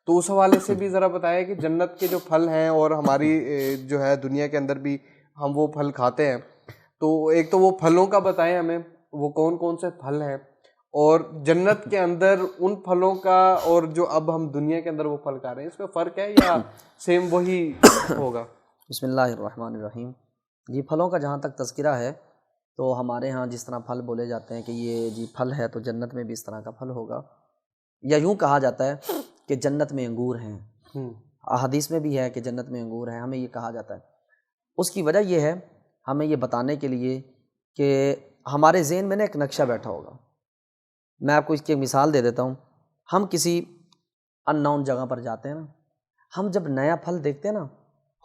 [SPEAKER 1] تو اس حوالے سے بھی ذرا بتائیں کہ جنت کے جو پھل ہیں اور ہماری جو ہے دنیا کے اندر بھی ہم وہ پھل کھاتے ہیں, تو ایک تو وہ پھلوں کا بتائیں ہمیں, وہ کون کون سے پھل ہیں, اور جنت کے اندر ان پھلوں کا اور جو اب ہم دنیا کے اندر وہ پھل کھا رہے ہیں اس میں فرق ہے یا سیم وہی ہوگا؟
[SPEAKER 2] بسم اللہ الرحمن الرحیم. جی پھلوں کا جہاں تک تذکرہ ہے تو ہمارے ہاں جس طرح پھل بولے جاتے ہیں کہ یہ جی پھل ہے تو جنت میں بھی اس طرح کا پھل ہوگا, یا یوں کہا جاتا ہے کہ جنت میں انگور ہیں. احادیث میں بھی ہے کہ جنت میں انگور ہیں, ہمیں یہ کہا جاتا ہے. اس کی وجہ یہ ہے ہمیں یہ بتانے کے لیے کہ ہمارے ذہن میں نا ایک نقشہ بیٹھا ہوگا. میں آپ کو اس کی ایک مثال دے دیتا ہوں. ہم کسی ان نون جگہ پر جاتے ہیں نا, ہم جب نیا پھل دیکھتے ہیں نا,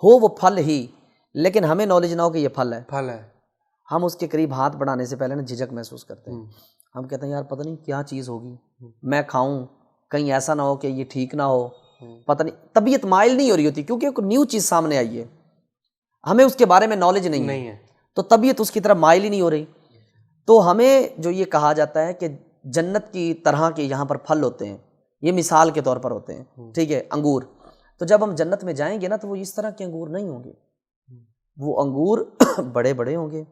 [SPEAKER 2] ہو وہ پھل ہی لیکن ہمیں نالج نہ ہو کہ یہ پھل ہے, ہم اس کے قریب ہاتھ بڑھانے سے پہلے نا جھجک محسوس کرتے ہیں. ہم کہتے ہیں یار پتہ نہیں کیا چیز ہوگی, میں کھاؤں کہیں ایسا نہ ہو کہ یہ ٹھیک نہ ہو, پتہ نہیں. طبیعت مائل نہیں ہو رہی ہوتی کیونکہ ایک نیو چیز سامنے آئی ہے, ہمیں اس کے بارے میں نالج نہیں ہے, تو طبیعت اس کی طرف مائل ہی نہیں ہو رہی. تو ہمیں جو یہ کہا جاتا ہے کہ جنت کی طرح کے یہاں پر پھل ہوتے ہیں, یہ مثال کے طور پر ہوتے ہیں. ٹھیک ہے, انگور. تو جب ہم جنت میں جائیں گے نا تو وہ اس طرح کے انگور نہیں ہوں گے, وہ انگور بڑے بڑے ہوں گے,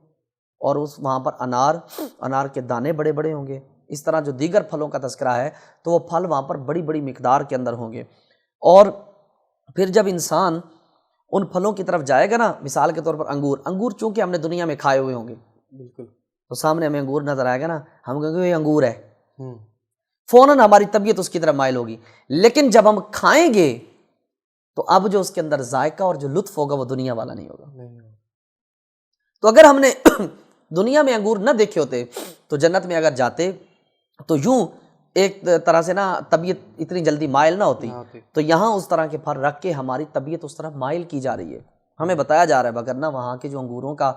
[SPEAKER 2] اور اس وہاں پر انار کے دانے بڑے بڑے ہوں گے. اس طرح جو دیگر پھلوں کا تذکرہ ہے تو وہ پھل وہاں پر بڑی بڑی مقدار کے اندر ہوں گے. اور پھر جب انسان ان پھلوں کی طرف جائے گا نا, مثال کے طور پر انگور چونکہ ہم نے دنیا میں کھائے ہوئے ہوں گے,
[SPEAKER 1] بالکل,
[SPEAKER 2] تو سامنے ہمیں انگور نظر آئے گا نا, ہم کہیں گے یہ انگور ہے, فوراً ہماری طبیعت اس کی طرف مائل ہوگی. لیکن جب ہم کھائیں گے تو اب جو اس کے اندر ذائقہ اور جو لطف ہوگا وہ دنیا والا نہیں ہوگا. تو اگر ہم نے دنیا میں انگور نہ دیکھے ہوتے تو جنت میں اگر جاتے تو یوں ایک طرح سے نا طبیعت اتنی جلدی مائل نہ ہوتی. تو یہاں اس طرح کے پھل رکھ کے ہماری طبیعت اس طرح مائل کی جا رہی ہے, ہمیں بتایا جا رہا ہے. وگرنہ وہاں کے جو انگوروں کا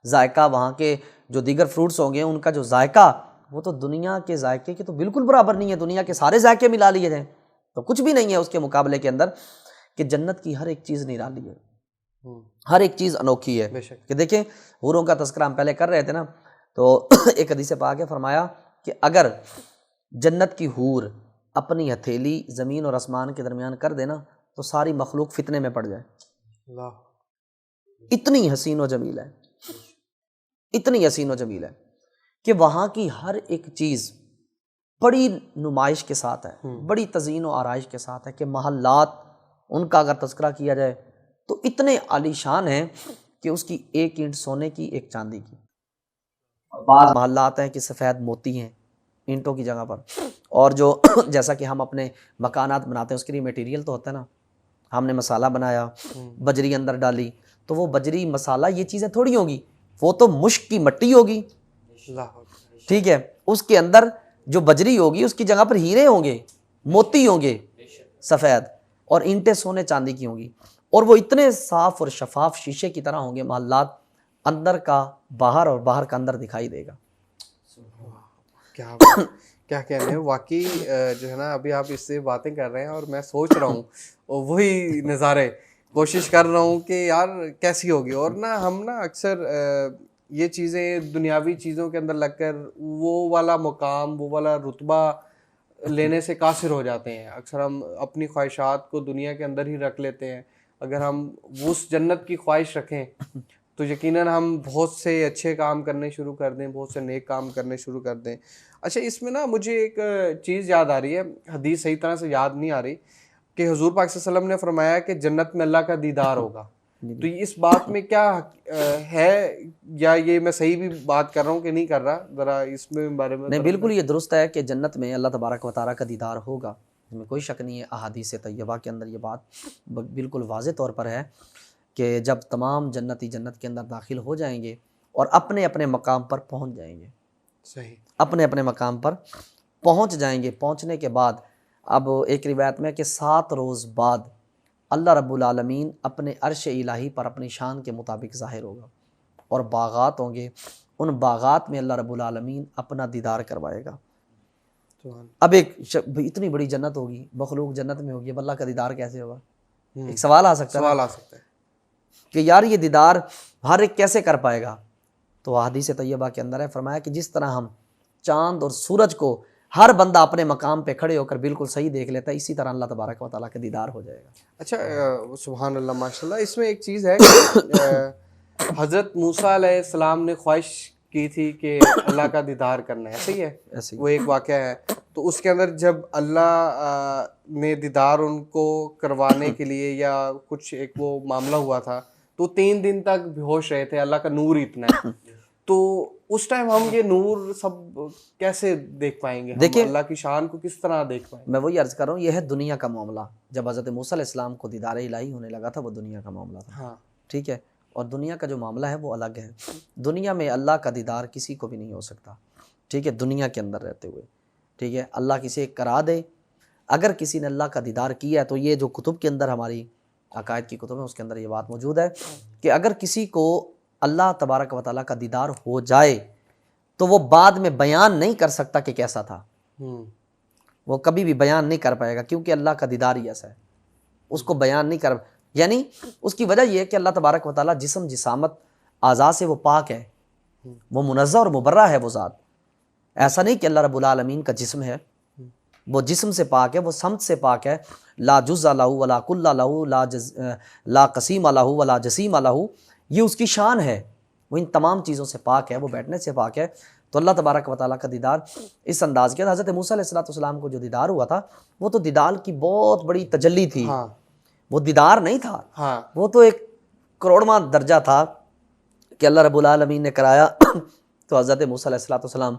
[SPEAKER 2] ذائقہ, وہاں کے جو دیگر فروٹس ہوں گے ان کا جو ذائقہ, وہ تو دنیا کے ذائقے کے تو بالکل برابر نہیں ہے. دنیا کے سارے ذائقے ملا لیے جائیں تو کچھ بھی نہیں ہے اس کے مقابلے کے اندر, کہ جنت کی ہر ایک چیز نرالی ہے, ہر ایک چیز انوکھی ہے. کہ دیکھیں حوروں کا تذکرہ ہم پہلے کر رہے تھے نا, تو ایک حدیث پاک ہے, فرمایا کہ اگر جنت کی حور اپنی ہتھیلی زمین اور آسمان کے درمیان کر دے نا تو ساری مخلوق فتنے میں پڑ جائے. اتنی حسین و جمیل ہے, اتنی حسین و جمیل ہے کہ وہاں کی ہر ایک چیز بڑی نمائش کے ساتھ ہے, بڑی تزئین و آرائش کے ساتھ ہے. کہ محلات ان کا اگر تذکرہ کیا جائے تو اتنے عالی شان ہیں کہ اس کی ایک اینٹ سونے کی, ایک چاندی کی. بعض محلات ہیں کہ سفید موتی ہیں اینٹوں کی جگہ پر, اور جو جیسا کہ ہم اپنے مکانات بناتے ہیں اس کے لیے میٹیریل تو ہوتا ہے نا, ہم نے مسالہ بنایا, بجری اندر ڈالی, تو وہ بجری مسالہ یہ چیزیں تھوڑی ہوگی, وہ تو مشک کی مٹی ہوگی. ٹھیک ہے, اس کے اندر جو بجری ہوگی اس کی جگہ پر ہیرے ہوں گے, موتی ہوں گے سفید, اور اینٹیں سونے چاندی کی ہوں گی. اور وہ اتنے صاف اور شفاف شیشے کی طرح ہوں گے محلات, اندر کا باہر اور باہر کا اندر دکھائی دے گا.
[SPEAKER 1] کیا کہنے, واقعی جو ہے نا ابھی آپ اس سے باتیں کر رہے ہیں اور میں سوچ رہا ہوں وہی نظارے, کوشش کر رہا ہوں کہ یار کیسی ہوگی. اور نا ہم نا اکثر یہ چیزیں دنیاوی چیزوں کے اندر لگ کر وہ والا مقام, وہ والا رتبہ لینے سے قاصر ہو جاتے ہیں. اکثر ہم اپنی خواہشات کو دنیا کے اندر ہی رکھ لیتے ہیں. اگر ہم اس جنت کی خواہش رکھیں تو یقیناً ہم بہت سے اچھے کام کرنے شروع کر دیں, بہت سے نیک کام کرنے شروع کر دیں. اچھا, اس میں نا مجھے ایک چیز یاد آ رہی ہے, حدیث صحیح طرح سے یاد نہیں آ رہی, کہ حضور پاک صلی اللہ علیہ وسلم نے فرمایا کہ جنت میں اللہ کا دیدار ہوگا. تو اس بات میں کیا ہے, یا یہ میں صحیح بھی بات کر رہا ہوں کہ نہیں کر رہا, ذرا اس میں بارے میں.
[SPEAKER 2] نہیں, بالکل یہ درست ہے کہ جنت میں اللہ تبارک و تعالیٰ کا دیدار ہوگا, اس میں کوئی شک نہیں ہے. احادیث طیبہ کے اندر یہ بات بالکل واضح طور پر ہے کہ جب تمام جنتی جنت کے اندر داخل ہو جائیں گے اور اپنے اپنے مقام پر پہنچ جائیں گے,
[SPEAKER 1] صحیح,
[SPEAKER 2] اپنے اپنے مقام پر پہنچ جائیں گے. پہنچنے کے بعد اب ایک روایت میں کہ 7 روز بعد اللہ رب العالمین اپنے عرش الہی پر اپنی شان کے مطابق ظاہر ہوگا اور باغات ہوں گے. ان باغات میں اللہ رب العالمین اپنا دیدار کروائے گا. اب اتنی بڑی جنت ہوگی, مخلوق جنت میں ہوگی, اب اللہ کا دیدار کیسے ہوگا؟ ایک سوال آ سکتا ہے کہ یار یہ دیدار ہر ایک کیسے کر پائے گا؟ تو حدیث طیبہ کے اندر ہے, فرمایا کہ جس طرح ہم چاند اور سورج کو ہر بندہ اپنے مقام پہ کھڑے ہو کر بالکل صحیح دیکھ لیتا ہے, اسی طرح اللہ تبارک و تعالیٰ کا دیدار ہو جائے گا.
[SPEAKER 1] اچھا سبحان اللہ ماشاء اللہ. اس میں ایک چیز ہے کہ حضرت موسیٰ علیہ السلام نے خواہش کی تھی کہ اللہ کا دیدار کرنا ہے, ایسے ہی ہے, وہ ایک واقعہ ہے. تو اس کے اندر جب اللہ نے دیدار ان کو کروانے کے لیے یا کچھ ایک وہ معاملہ ہوا تھا تو 3 دن تک بے ہوش رہے تھے, اللہ کا نور اتنا ہے. تو اس ٹائم ہم یہ نور سب کیسے دیکھ پائیں گے؟ ہم اللہ کی شان کو کس طرح دیکھ پائیں گے؟
[SPEAKER 2] میں وہی عرض کر رہا ہوں, یہ ہے دنیا کا معاملہ. جب حضرت موسیٰ علیہ السلام کو دیدار الہی ہونے لگا تھا وہ دنیا کا معاملہ تھا.
[SPEAKER 1] ہاں
[SPEAKER 2] ٹھیک ہے, اور دنیا کا جو معاملہ ہے وہ الگ ہے. دنیا میں اللہ کا دیدار کسی کو بھی نہیں ہو سکتا. ٹھیک ہے, دنیا کے اندر رہتے ہوئے. ٹھیک ہے, اللہ کسی ایک کرا دے. اگر کسی نے اللہ کا دیدار کیا تو یہ جو کتب کے اندر ہماری عقائد کی کتب ہیں اس کے اندر یہ بات موجود ہے کہ اگر کسی کو اللہ تبارک و تعالیٰ کا دیدار ہو جائے تو وہ بعد میں بیان نہیں کر سکتا کہ کیسا تھا. وہ کبھی بھی بیان نہیں کر پائے گا کیونکہ اللہ کا دیدار ہی ایسا ہے, اس کو بیان نہیں کر, یعنی اس کی وجہ یہ ہے کہ اللہ تبارک و تعالیٰ جسم جسامت اعضاء سے وہ پاک ہے, وہ منزہ اور مبرہ ہے وہ ذات. ایسا نہیں کہ اللہ رب العالمین کا جسم ہے, وہ جسم سے پاک ہے, وہ سمت سے پاک ہے. لا جزء لہ ولا کل لہ لا قسیم لہ ولا جسیم لہ, یہ اس کی شان ہے, وہ ان تمام چیزوں سے پاک ہے, وہ بیٹھنے سے پاک ہے. تو اللہ تبارک و تعالیٰ کا دیدار اس انداز کے. حضرت موسیٰ علیہ السلام کو جو دیدار ہوا تھا وہ تو دیدار کی بہت بڑی تجلی تھی. وہ دیدار نہیں تھا, وہ تو ایک کروڑواں درجہ تھا کہ اللہ رب العالمین نے کرایا. تو حضرت موسیٰ علیہ السلام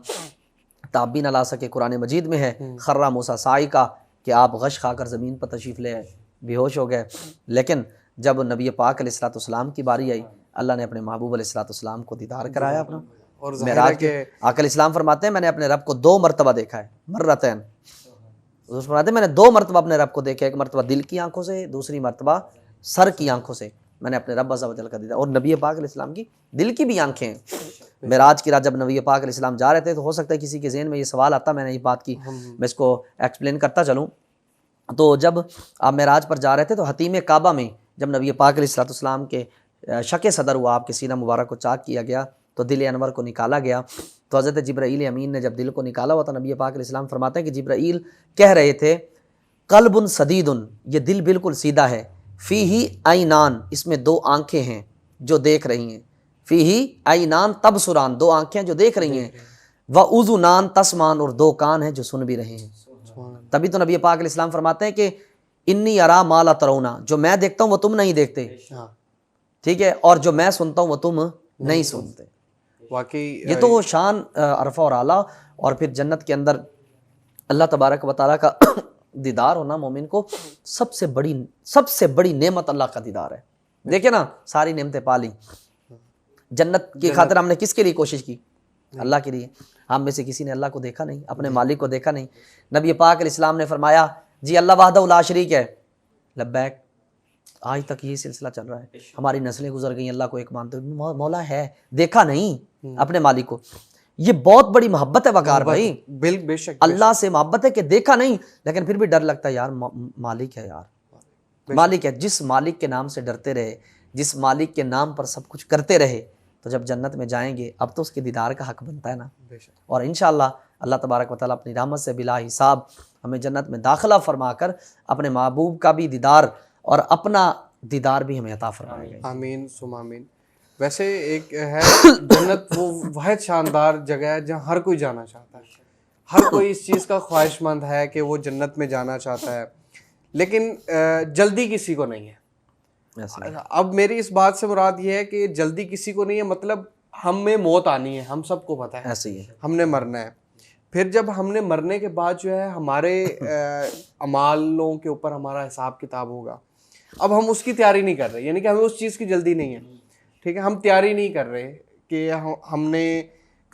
[SPEAKER 2] تاب بھی نہ لا سکے. قرآن مجید میں ہے خرّ موسیٰ صاعقہ کہ آپ غش کھا کر زمین پر تشریف لے آئے, بے ہوش ہو گئے. لیکن جب نبی پاک علیہ السلام کی باری آئی اللہ نے اپنے محبوب علیہ السلام کو دیدار کرایا اپنا.
[SPEAKER 1] اور
[SPEAKER 2] معراج کے آقا علیہ السلام فرماتے ہیں میں نے اپنے رب کو 2 مرتبہ دیکھا ہے, مرتين. حضور فرماتے ہیں میں نے 2 مرتبہ اپنے رب کو دیکھا, ایک مرتبہ دل کی آنکھوں سے, دوسری مرتبہ سر کی آنکھوں سے. میں نے اپنے رب عز و جل کا دیدار, اور نبی پاک علیہ السلام کی دل کی بھی آنکھیں ہیں. معراج کی رات جب نبی پاک علیہ السلام جا رہے تھے تو ہو سکتا ہے کسی کے ذہن میں یہ سوال آتا, میں نے یہ بات کی, میں اس کو ایکسپلین کرتا چلوں. تو جب آپ معراج پر جا رہے تھے تو حتیم کعبہ میں جب نبی پاک علیہ السلام کے شق صدر ہوا, آپ کے سینہ مبارک کو چاک کیا گیا تو دل انور کو نکالا گیا. تو حضرت جبرائیل امین نے جب دل کو نکالا ہوا تو نبی پاک علیہ السلام فرماتے ہیں کہ جبرائیل کہہ رہے تھے قلب سدید, یہ دل بالکل سیدھا ہے, فیہ عینان, اس میں 2 آنکھیں ہیں جو دیکھ رہی ہیں, فیہ عینان تبصران, 2 آنکھیں جو دیکھ رہی ہیں, واذنان تسمان, اور 2 کان ہیں جو سن بھی رہے ہیں. تبھی تو نبی پاک علیہ السلام فرماتے ہیں کہ انی ارا ما لا ترون, جو میں دیکھتا ہوں وہ تم نہیں دیکھتے, ٹھیک ہے, اور جو میں سنتا ہوں وہ تم نہیں سنتے.
[SPEAKER 1] واقعی
[SPEAKER 2] یہ تو وہ شان عرفہ اور اعلیٰ. اور پھر جنت کے اندر اللہ تبارک و تعالیٰ کا دیدار ہونا مومن کو سب سے بڑی نعمت اللہ کا دیدار ہے. دیکھیں نا ساری نعمتیں پا لی, جنت کی خاطر ہم نے کس کے لیے کوشش کی؟ اللہ کے لیے. ہم میں سے کسی نے اللہ کو دیکھا نہیں, اپنے مالک کو دیکھا نہیں. نبی پاک علیہ السلام نے فرمایا جی اللہ وحدہ لا شریک ہے, لبیک. آج تک یہی سلسلہ چل رہا ہے, ہماری نسلیں گزر گئیں اللہ کو ایک مانتے ہوئے, مولا ہے, دیکھا نہیں اپنے مالک کو. یہ بہت بڑی محبت ہے وقار بھائی,
[SPEAKER 1] بے شک
[SPEAKER 2] اللہ سے محبت ہے کہ دیکھا نہیں لیکن پھر بھی ڈر لگتا ہے یار مالک ہے, یار مالک ہے. جس مالک کے نام سے ڈرتے رہے, جس مالک کے نام پر سب کچھ کرتے رہے, تو جب جنت میں جائیں گے اب تو اس کے دیدار کا حق بنتا ہے نا. اور انشاءاللہ اللہ تبارک و تعالیٰ اپنی رحمت سے بلا حساب ہمیں جنت میں داخلہ فرما کر اپنے محبوب کا بھی دیدار اور اپنا دیدار بھی ہمیں عطا فرمائے گا.
[SPEAKER 1] آمین ثم آمین. ویسے ایک ہے جنت وہ واحد شاندار جگہ ہے جہاں ہر کوئی جانا چاہتا ہے, ہر کوئی اس چیز کا خواہش مند ہے کہ وہ جنت میں جانا چاہتا ہے, لیکن جلدی کسی کو نہیں ہے. اب میری اس بات سے مراد یہ ہے کہ جلدی کسی کو نہیں ہے, مطلب ہم میں موت آنی ہے, ہم سب کو پتہ ہے
[SPEAKER 2] ایسے ہی ہے,
[SPEAKER 1] ہم نے مرنا ہے. پھر جب ہم نے مرنے کے بعد جو ہے ہمارے اعمالوں کے اوپر ہمارا حساب کتاب ہوگا. اب ہم اس کی تیاری نہیں کر رہے, یعنی کہ ہمیں اس چیز کی جلدی نہیں ہے, ٹھیک ہے, ہم تیاری نہیں کر رہے کہ ہم نے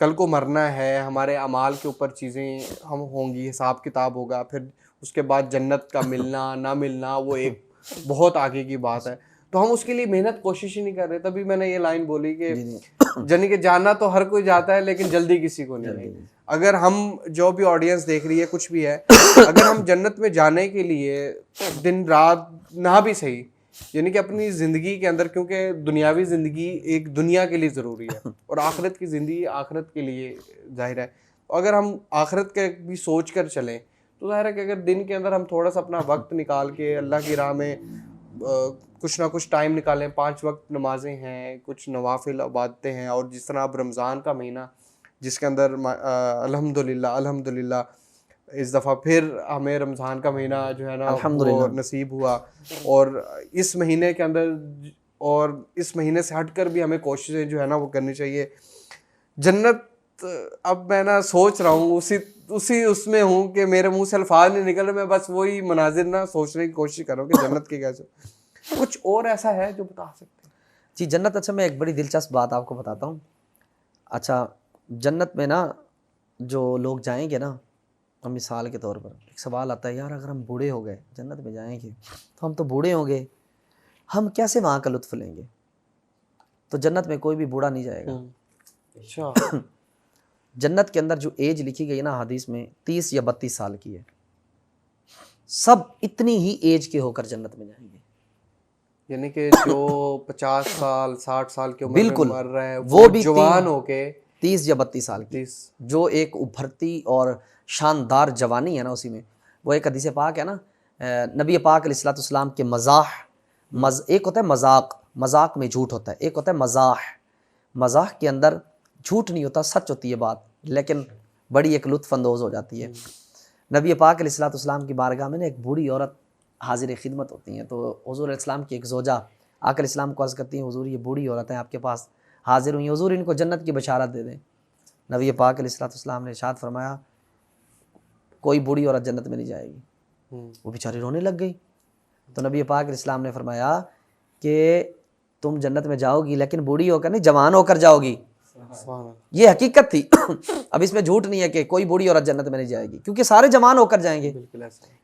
[SPEAKER 1] کل کو مرنا ہے, ہمارے اعمال کے اوپر چیزیں ہم ہوں گی, حساب کتاب ہوگا, پھر اس کے بعد جنت کا ملنا نہ ملنا وہ ایک بہت آگے کی بات ہے. تو ہم اس کے لیے محنت کوشش ہی نہیں کر رہے. تبھی میں نے یہ لائن بولی کہ یعنی کہ جانا تو ہر کوئی جاتا ہے لیکن جلدی کسی کو نہیں ہے. اگر ہم جو بھی آڈینس دیکھ رہی ہے کچھ بھی ہے, اگر ہم جنت میں جانے کے لیے دن رات نہ بھی صحیح یعنی کہ اپنی زندگی کے اندر, کیونکہ دنیاوی زندگی ایک دنیا کے لیے ضروری ہے اور آخرت کی زندگی آخرت کے لیے ظاہر ہے. اگر ہم آخرت کے بھی سوچ کر چلیں تو ظاہر ہے کہ اگر دن کے اندر ہم تھوڑا سا اپنا وقت نکال کے اللہ کی راہ میں کچھ نہ کچھ ٹائم نکالیں, 5 وقت نمازیں ہیں, کچھ نوافل عبادتیں ہیں, اور جس طرح اب رمضان کا مہینہ جس کے اندر الحمدللہ اس دفعہ پھر ہمیں رمضان کا مہینہ جو ہے نا وہ نصیب ہوا, اور اس مہینے کے اندر اور اس مہینے سے ہٹ کر بھی ہمیں کوششیں جو ہے نا وہ کرنی چاہیے. جنت اب میں نا سوچ رہا ہوں اسی اس میں ہوں کہ میرے منہ سے الفاظ نہیں نکل رہے, میں بس وہی مناظر نا سوچنے کی کوشش کر رہا ہوں کہ جنت کے کیسے. کچھ اور ایسا ہے جو بتا سکتے ہیں؟
[SPEAKER 2] جی جنت, اچھا میں ایک بڑی دلچسپ بات آپ کو بتاتا ہوں. اچھا جنت میں نا جو لوگ جائیں گے نا, مثال کے طور پر ایک سوال آتا ہے, یار اگر ہم بوڑھے ہو گئے جنت میں جائیں گے تو ہم تو بوڑھے ہوں گے, ہم کیسے وہاں کا لطف لیں گے؟ تو جنت میں کوئی بھی بوڑھا نہیں جائے گا.
[SPEAKER 1] اچھا
[SPEAKER 2] جنت کے اندر جو ایج لکھی گئی نا حدیث میں 30 یا 32 سال کی ہے. سب اتنی ہی ایج کے ہو کر جنت میں جائیں گے.
[SPEAKER 1] یعنی کہ جو 50 سال 60 سال کی عمر میں مر رہا ہے
[SPEAKER 2] وہ بھی
[SPEAKER 1] جوان ہو کے
[SPEAKER 2] 30 یا 32 سال کی, جو ایک ابھرتی اور شاندار جوانی ہے نا اسی میں. وہ ایک حدیث پاک ہے نا, نبی پاک علیہ الصلوۃ والسلام کے مزاح, ایک ہوتا ہے مذاق, مذاق میں جھوٹ ہوتا ہے, ایک ہوتا ہے مزاح. مزاح کے اندر جھوٹ نہیں ہوتا, سچ ہوتی ہے بات, لیکن بڑی ایک لطف اندوز ہو جاتی ہے. نبی پاک علیہ الصلوۃ والسلام کی بارگاہ میں ایک بوڑھی عورت حاضر خدمت ہوتی ہیں. تو حضور علیہ السلام کی ایک زوجہ آ کر اسلام کو عرض کرتی ہیں, حضور یہ بوڑھی عورت ہیں آپ کے پاس حاضر ہوئی ہیں, حضور ان کو جنت کی بشارت دے دیں. نبی پاک علیہ الصلوۃ والسلام نے ارشاد فرمایا کوئی بوڑھی عورت جنت میں نہیں جائے گی. وہ بیچاری رونے لگ گئی. تو نبی پاک علیہ السلام نے فرمایا کہ تم جنت میں جاؤ گی لیکن بوڑھی ہو کر نہیں, جوان ہو کر جاؤ گی. یہ حقیقت تھی. اب اس میں جھوٹ نہیں ہے کہ کوئی بوڑھی عورت جنت میں نہیں جائے گی, کیونکہ سارے جوان ہو کر جائیں گے.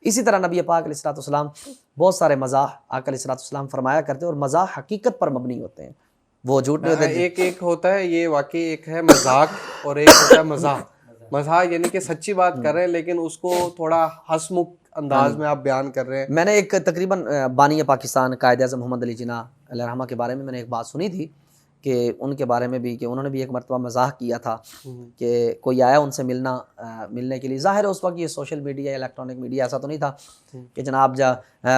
[SPEAKER 2] اسی طرح نبی پاک علیہ الصلوۃ والسلام بہت سارے مزاح آقا علیہ الصلوۃ والسلام فرمایا کرتے ہیں, اور مزاح حقیقت پر مبنی ہوتے ہیں, وہ جھوٹ نہیں ہوتے.
[SPEAKER 1] ایک ہوتا ہے یہ واقعی, ایک ہے مذاق اور ایک ہوتا ہے مزاح. مزاح یعنی کہ سچی بات کر رہے ہیں لیکن اس کو تھوڑا ہنسمکھ انداز میں آپ بیان کر رہے ہیں.
[SPEAKER 2] میں نے ایک تقریباً بانی پاکستان قائد اعظم محمد علی جناح علیہ رحمہ کے بارے میں نے ایک بات سنی تھی کہ ان کے بارے میں بھی, کہ انہوں نے بھی ایک مرتبہ مزاح کیا تھا کہ کوئی آیا ان سے ملنے کے لیے. ظاہر ہے اس وقت یہ سوشل میڈیا الیکٹرانک میڈیا ایسا تو نہیں تھا کہ جناب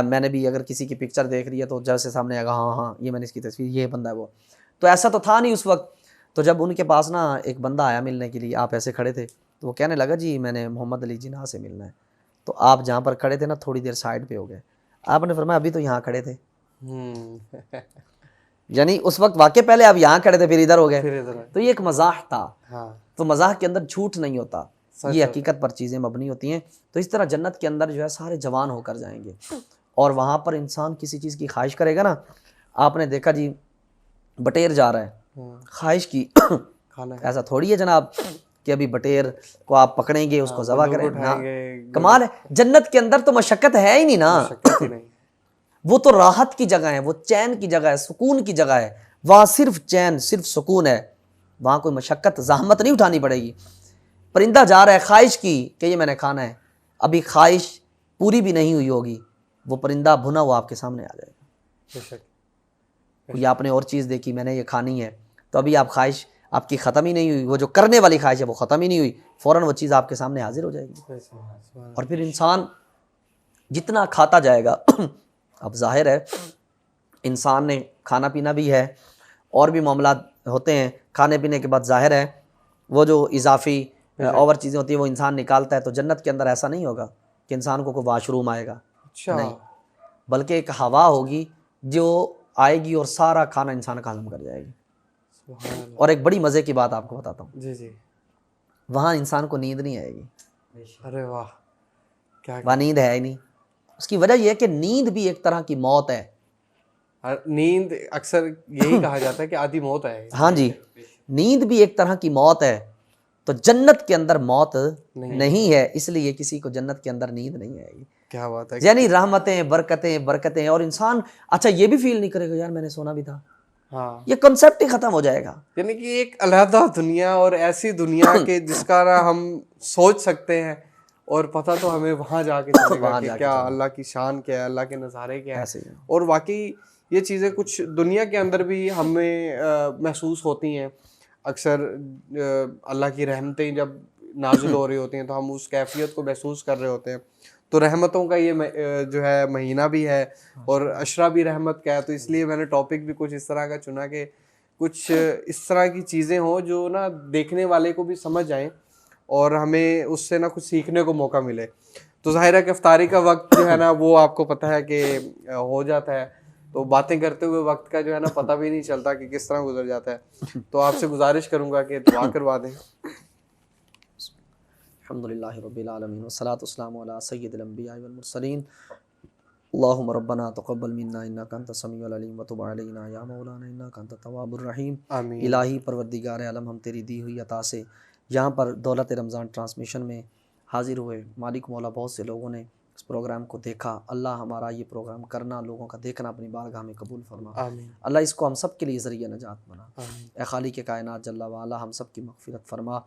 [SPEAKER 2] میں نے بھی اگر کسی کی پکچر دیکھ رہی ہے تو جیسے سامنے آئے گا ہاں یہ میں نے اس کی تصویر, یہ بندہ ہے وہ, تو ایسا تو تھا نہیں اس وقت. تو جب ان کے پاس نا ایک بندہ آیا ملنے کے لیے, آپ ایسے کھڑے تھے, تو وہ کہنے لگا جی میں نے محمد علی جناح سے ملنا ہے. تو آپ جہاں پر کھڑے تھے نا تھوڑی دیر سائڈ پہ ہو گئے. آپ نے فرمایا ابھی تو یہاں کھڑے تھے, یعنی اس وقت واقع پہلے آپ یہاں کھڑے تھے پھر ادھر ہو گئے. تو یہ ایک مزاح تھا. تو مزاح کے اندر جھوٹ نہیں ہوتا, یہ حقیقت پر چیزیں مبنی ہوتی ہیں. تو اس طرح جنت کے اندر جو ہے سارے جوان ہو کر جائیں گے, اور وہاں پر انسان کسی چیز کی خواہش کرے گا نا. آپ نے دیکھا جی بٹیر جا رہا ہے, خواہش کی, ایسا تھوڑی ہے جناب کہ ابھی بٹیر کو آپ پکڑیں گے اس کو ذبح کریں نا. کمال ہے, جنت کے اندر تو مشقت ہے ہی نہیں نا, وہ تو راحت کی جگہ ہے, وہ چین کی جگہ ہے, سکون کی جگہ ہے. وہاں صرف چین, صرف سکون ہے, وہاں کوئی مشقت زحمت نہیں اٹھانی پڑے گی. پرندہ جا رہا ہے, خواہش کی کہ یہ میں نے کھانا ہے, ابھی خواہش پوری بھی نہیں ہوئی ہوگی, وہ پرندہ بھنا وہ آپ کے سامنے آ جائے گا. کوئی آپ نے اور چیز دیکھی, میں نے یہ کھانی ہے, تو ابھی آپ خواہش آپ کی ختم ہی نہیں ہوئی, وہ جو کرنے والی خواہش ہے وہ ختم ہی نہیں ہوئی, فوراً وہ چیز آپ کے سامنے حاضر ہو جائے گی. اور پھر انسان جتنا کھاتا جائے گا, اب ظاہر ہے انسان نے کھانا پینا بھی ہے اور بھی معاملات ہوتے ہیں, کھانے پینے کے بعد ظاہر ہے وہ جو اضافی اور چیزیں ہوتی ہیں وہ انسان نکالتا ہے. تو جنت کے اندر ایسا نہیں ہوگا کہ انسان کو کوئی واش روم آئے گا, نہیں, بلکہ ایک ہوا ہوگی جو آئے گی اور سارا کھانا انسان کا ہضم کر جائے گی. اور ایک بڑی مزے کی بات آپ کو بتاتا ہوں,
[SPEAKER 1] جی جی,
[SPEAKER 2] وہاں انسان کو نیند نہیں آئے گی.
[SPEAKER 1] ارے واہ, کیا
[SPEAKER 2] وہاں نیند ہے ہی نہیں. اس کی وجہ یہ ہے کہ نیند بھی ایک طرح کی موت ہے.
[SPEAKER 1] نیند اکثر یہی کہا جاتا ہے کہ آدھی موت ہے.
[SPEAKER 2] ہاں جی, نیند بھی ایک طرح کی موت ہے. تو جنت کے اندر موت نہیں ہے، اس لیے کسی کو جنت کے اندر نیند نہیں آئے گی.
[SPEAKER 1] کیا بات ہے.
[SPEAKER 2] یعنی رحمتیں برکتیں، اور انسان اچھا یہ بھی فیل نہیں کرے گا یار میں نے سونا بھی تھا.
[SPEAKER 1] ہاں
[SPEAKER 2] یہ کنسیپٹ ہی ختم ہو جائے گا.
[SPEAKER 1] یعنی کہ ایک علیحدہ دنیا، اور ایسی دنیا کے جس کا نہ ہم سوچ سکتے ہیں، اور پتہ تو ہمیں وہاں جا کے چلے گا کہ کیا اللہ کی شان کیا ہے، اللہ کے نظارے کیا ہے. اور واقعی یہ چیزیں کچھ دنیا کے اندر بھی ہمیں محسوس ہوتی ہیں. اکثر اللہ کی رحمتیں جب نازل ہو رہی ہوتی ہیں تو ہم اس کیفیت کو محسوس کر رہے ہوتے ہیں. تو رحمتوں کا یہ جو ہے مہینہ بھی ہے، اور عشرہ بھی رحمت کا ہے. تو اس لیے میں نے ٹاپک بھی کچھ اس طرح کا چنا کہ کچھ اس طرح کی چیزیں ہوں جو نا دیکھنے والے کو بھی سمجھ آئیں، اور ہمیں اس سے نا کچھ سیکھنے کو موقع ملے. تو ظاہر ہے کہ افطاری کا وقت جو ہے نا وہ آپ کو پتہ ہے کہ ہو جاتا ہے، تو باتیں کرتے ہوئے وقت کا جو ہے نا پتہ بھی نہیں چلتا کہ کس طرح گزر جاتا ہے. تو آپ سے گزارش کروں گا کہ دعا کروا دیں.
[SPEAKER 2] الحمدللہ رب العالمین والصلاۃ والسلام علی سید الانبیاء والمرسلین. اللہم ربنا تقبل منا انک انت السمیع العلیم وتب علینا یا مولانا انک انت التواب الرحیم.
[SPEAKER 1] آمین.
[SPEAKER 2] الہی پروردگار عالم، ہم تیری دی ہوئی عطا سے یہاں پر دولت رمضان ٹرانسمیشن میں حاضر ہوئے. مالک مولا بہت سے لوگوں نے اس پروگرام کو دیکھا. اللہ ہمارا یہ پروگرام کرنا، لوگوں کا دیکھنا اپنی بارگاہ میں قبول فرما.
[SPEAKER 1] آمین.
[SPEAKER 2] اللہ اس کو ہم سب کے لیے ذریعہ نجات بنا.
[SPEAKER 1] آمین.
[SPEAKER 2] اے خالق کائنات جل وعلا، ہم سب کی مغفرت فرما.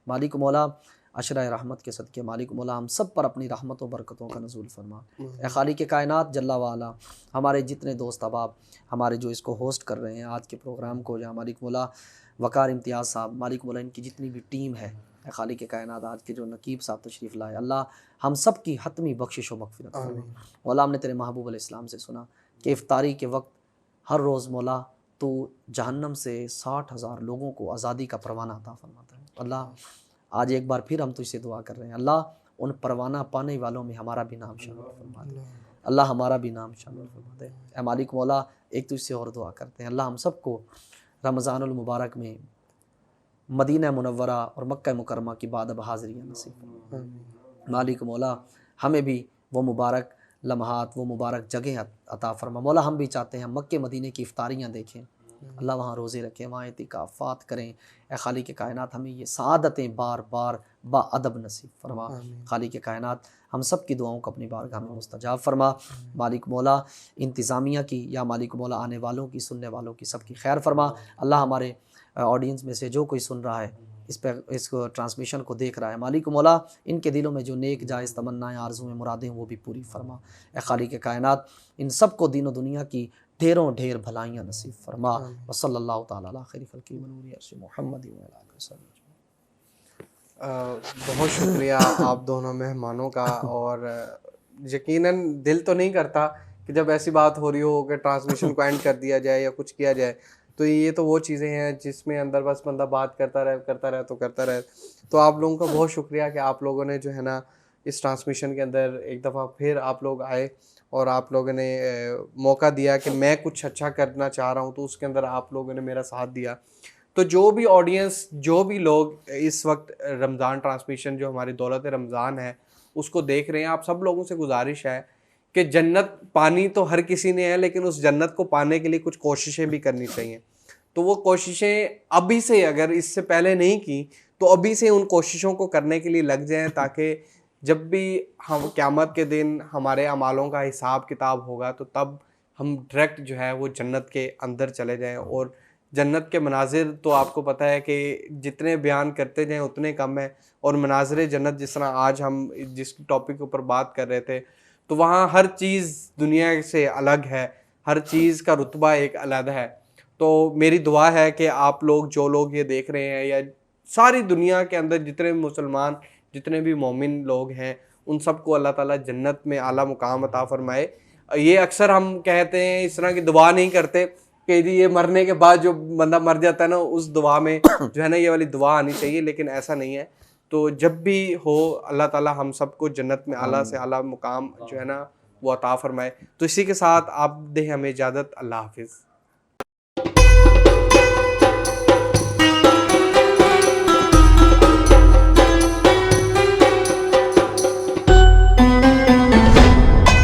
[SPEAKER 2] مالک مولا عشرہ رحمت کے صدقے مالک مولا ہم سب پر اپنی رحمت و برکتوں کا نزول فرما. اے خالق کائنات جل وعلا، ہمارے جتنے دوست احباب ہمارے جو اس کو ہوسٹ کر رہے ہیں آج کے پروگرام کو، یا مالک مولا وقار امتیاز صاحب، مالک مولا ان کی جتنی بھی ٹیم ہے، اے خالق کائنات آج کے جو نقیب صاحب تشریف لائے، اللہ ہم سب کی حتمی بخشش و مغفرت فرما. مولا ہم نے تیرے محبوب علیہ السلام سے سنا کہ افطاری کے وقت ہر روز مولا تو جہنم سے 60,000 لوگوں کو آزادی کا پروانہ عطا فرماتا ہے. اللہ آج ایک بار پھر ہم تجھ سے دعا کر رہے ہیں، اللہ ان پروانہ پانے والوں میں ہمارا بھی نام شامل فرما دے. اللہ ہمارا بھی نام شامل فرما دے. اے مالک مولا ایک تجھ سے اور دعا کرتے ہیں، اللہ ہم سب کو رمضان المبارک میں مدینہ منورہ اور مکہ مکرمہ کی بعد اب حاضریاں نصیب فرما. مالک مولا ہمیں بھی وہ مبارک لمحات، وہ مبارک جگہ عطا فرما. مولا ہم بھی چاہتے ہیں مکہ مدینے کی افطاریاں دیکھیں، اللہ وہاں روزے رکھیں، وہاں اعتکافات کریں. اے خالق کائنات ہمیں یہ سعادتیں بار بار با ادب نصیب فرما. خالق کائنات ہم سب کی دعاؤں کو اپنی بارگاہ میں مستجاب فرما. مالک مولا انتظامیہ کی، یا مالک مولا آنے والوں کی، سننے والوں کی، سب کی خیر فرما. اللہ ہمارے آڈینس میں سے جو کوئی سن رہا ہے، اس کو ٹرانسمیشن کو دیکھ رہا ہے، مالک مولا ان کے دلوں میں جو نیک جائز تمنائیں، آرزویں، مرادیں وہ بھی پوری فرما. اے خالق کائنات ان سب کو دین و دنیا کی ڈھیروں ڈھیر بھلائیاں نصیب فرما. وصلی اللہ تعالیٰ علی خیر خلقہ ونور عرش محمد و علی آلہ وصحبہ.
[SPEAKER 1] بہت شکریہ آپ دونوں مہمانوں کا. اور یقیناً دل تو نہیں کرتا کہ جب ایسی بات ہو رہی ہو کہ ٹرانسمیشن کو اینڈ کر دیا جائے یا کچھ کیا جائے. تو یہ تو وہ چیزیں ہیں جس میں اندر بس بندہ بات کرتا رہے. تو آپ لوگوں کا بہت شکریہ کہ آپ لوگوں نے جو ہے نا اس ٹرانسمیشن کے اندر ایک دفعہ پھر آپ لوگ آئے، اور آپ لوگوں نے موقع دیا کہ میں کچھ اچھا کرنا چاہ رہا ہوں، تو اس کے اندر آپ لوگوں نے میرا ساتھ دیا. تو جو بھی آڈینس، جو بھی لوگ اس وقت رمضان ٹرانسمیشن جو ہماری دولت رمضان ہے اس کو دیکھ رہے ہیں، آپ سب لوگوں سے گزارش ہے کہ جنت پانی تو ہر کسی نے ہے، لیکن اس جنت کو پانے کے لیے کچھ کوششیں بھی کرنی چاہیے. تو وہ کوششیں ابھی سے، اگر اس سے پہلے نہیں کی تو ابھی سے ان کوششوں کو کرنے کے لیے لگ جائیں، تاکہ جب بھی ہم قیامت کے دن ہمارے اعمالوں کا حساب کتاب ہوگا تو تب ہم ڈائریکٹ جو ہے وہ جنت کے اندر چلے جائیں. اور جنت کے مناظر تو آپ کو پتہ ہے کہ جتنے بیان کرتے جائیں اتنے کم ہیں. اور مناظر جنت جس طرح آج ہم جس ٹاپک کے اوپر بات کر رہے تھے، تو وہاں ہر چیز دنیا سے الگ ہے، ہر چیز کا رتبہ ایک علیحدہ ہے. تو میری دعا ہے کہ آپ لوگ، جو لوگ یہ دیکھ رہے ہیں، یا ساری دنیا کے اندر جتنے بھی مسلمان، جتنے بھی مومن لوگ ہیں، ان سب کو اللہ تعالیٰ جنت میں اعلیٰ مقام عطا فرمائے. یہ اکثر ہم کہتے ہیں، اس طرح کی دعا نہیں کرتے کہ جی یہ مرنے کے بعد جو بندہ مر جاتا ہے نا، اس دعا میں جو ہے نا یہ والی دعا آنی چاہیے، لیکن ایسا نہیں ہے. تو جب بھی ہو اللہ تعالیٰ ہم سب کو جنت میں اعلیٰ سے اعلیٰ مقام جو ہے نا وہ عطا فرمائے. تو اسی کے ساتھ آپ دیں ہمیں اجازت. اللہ حافظ.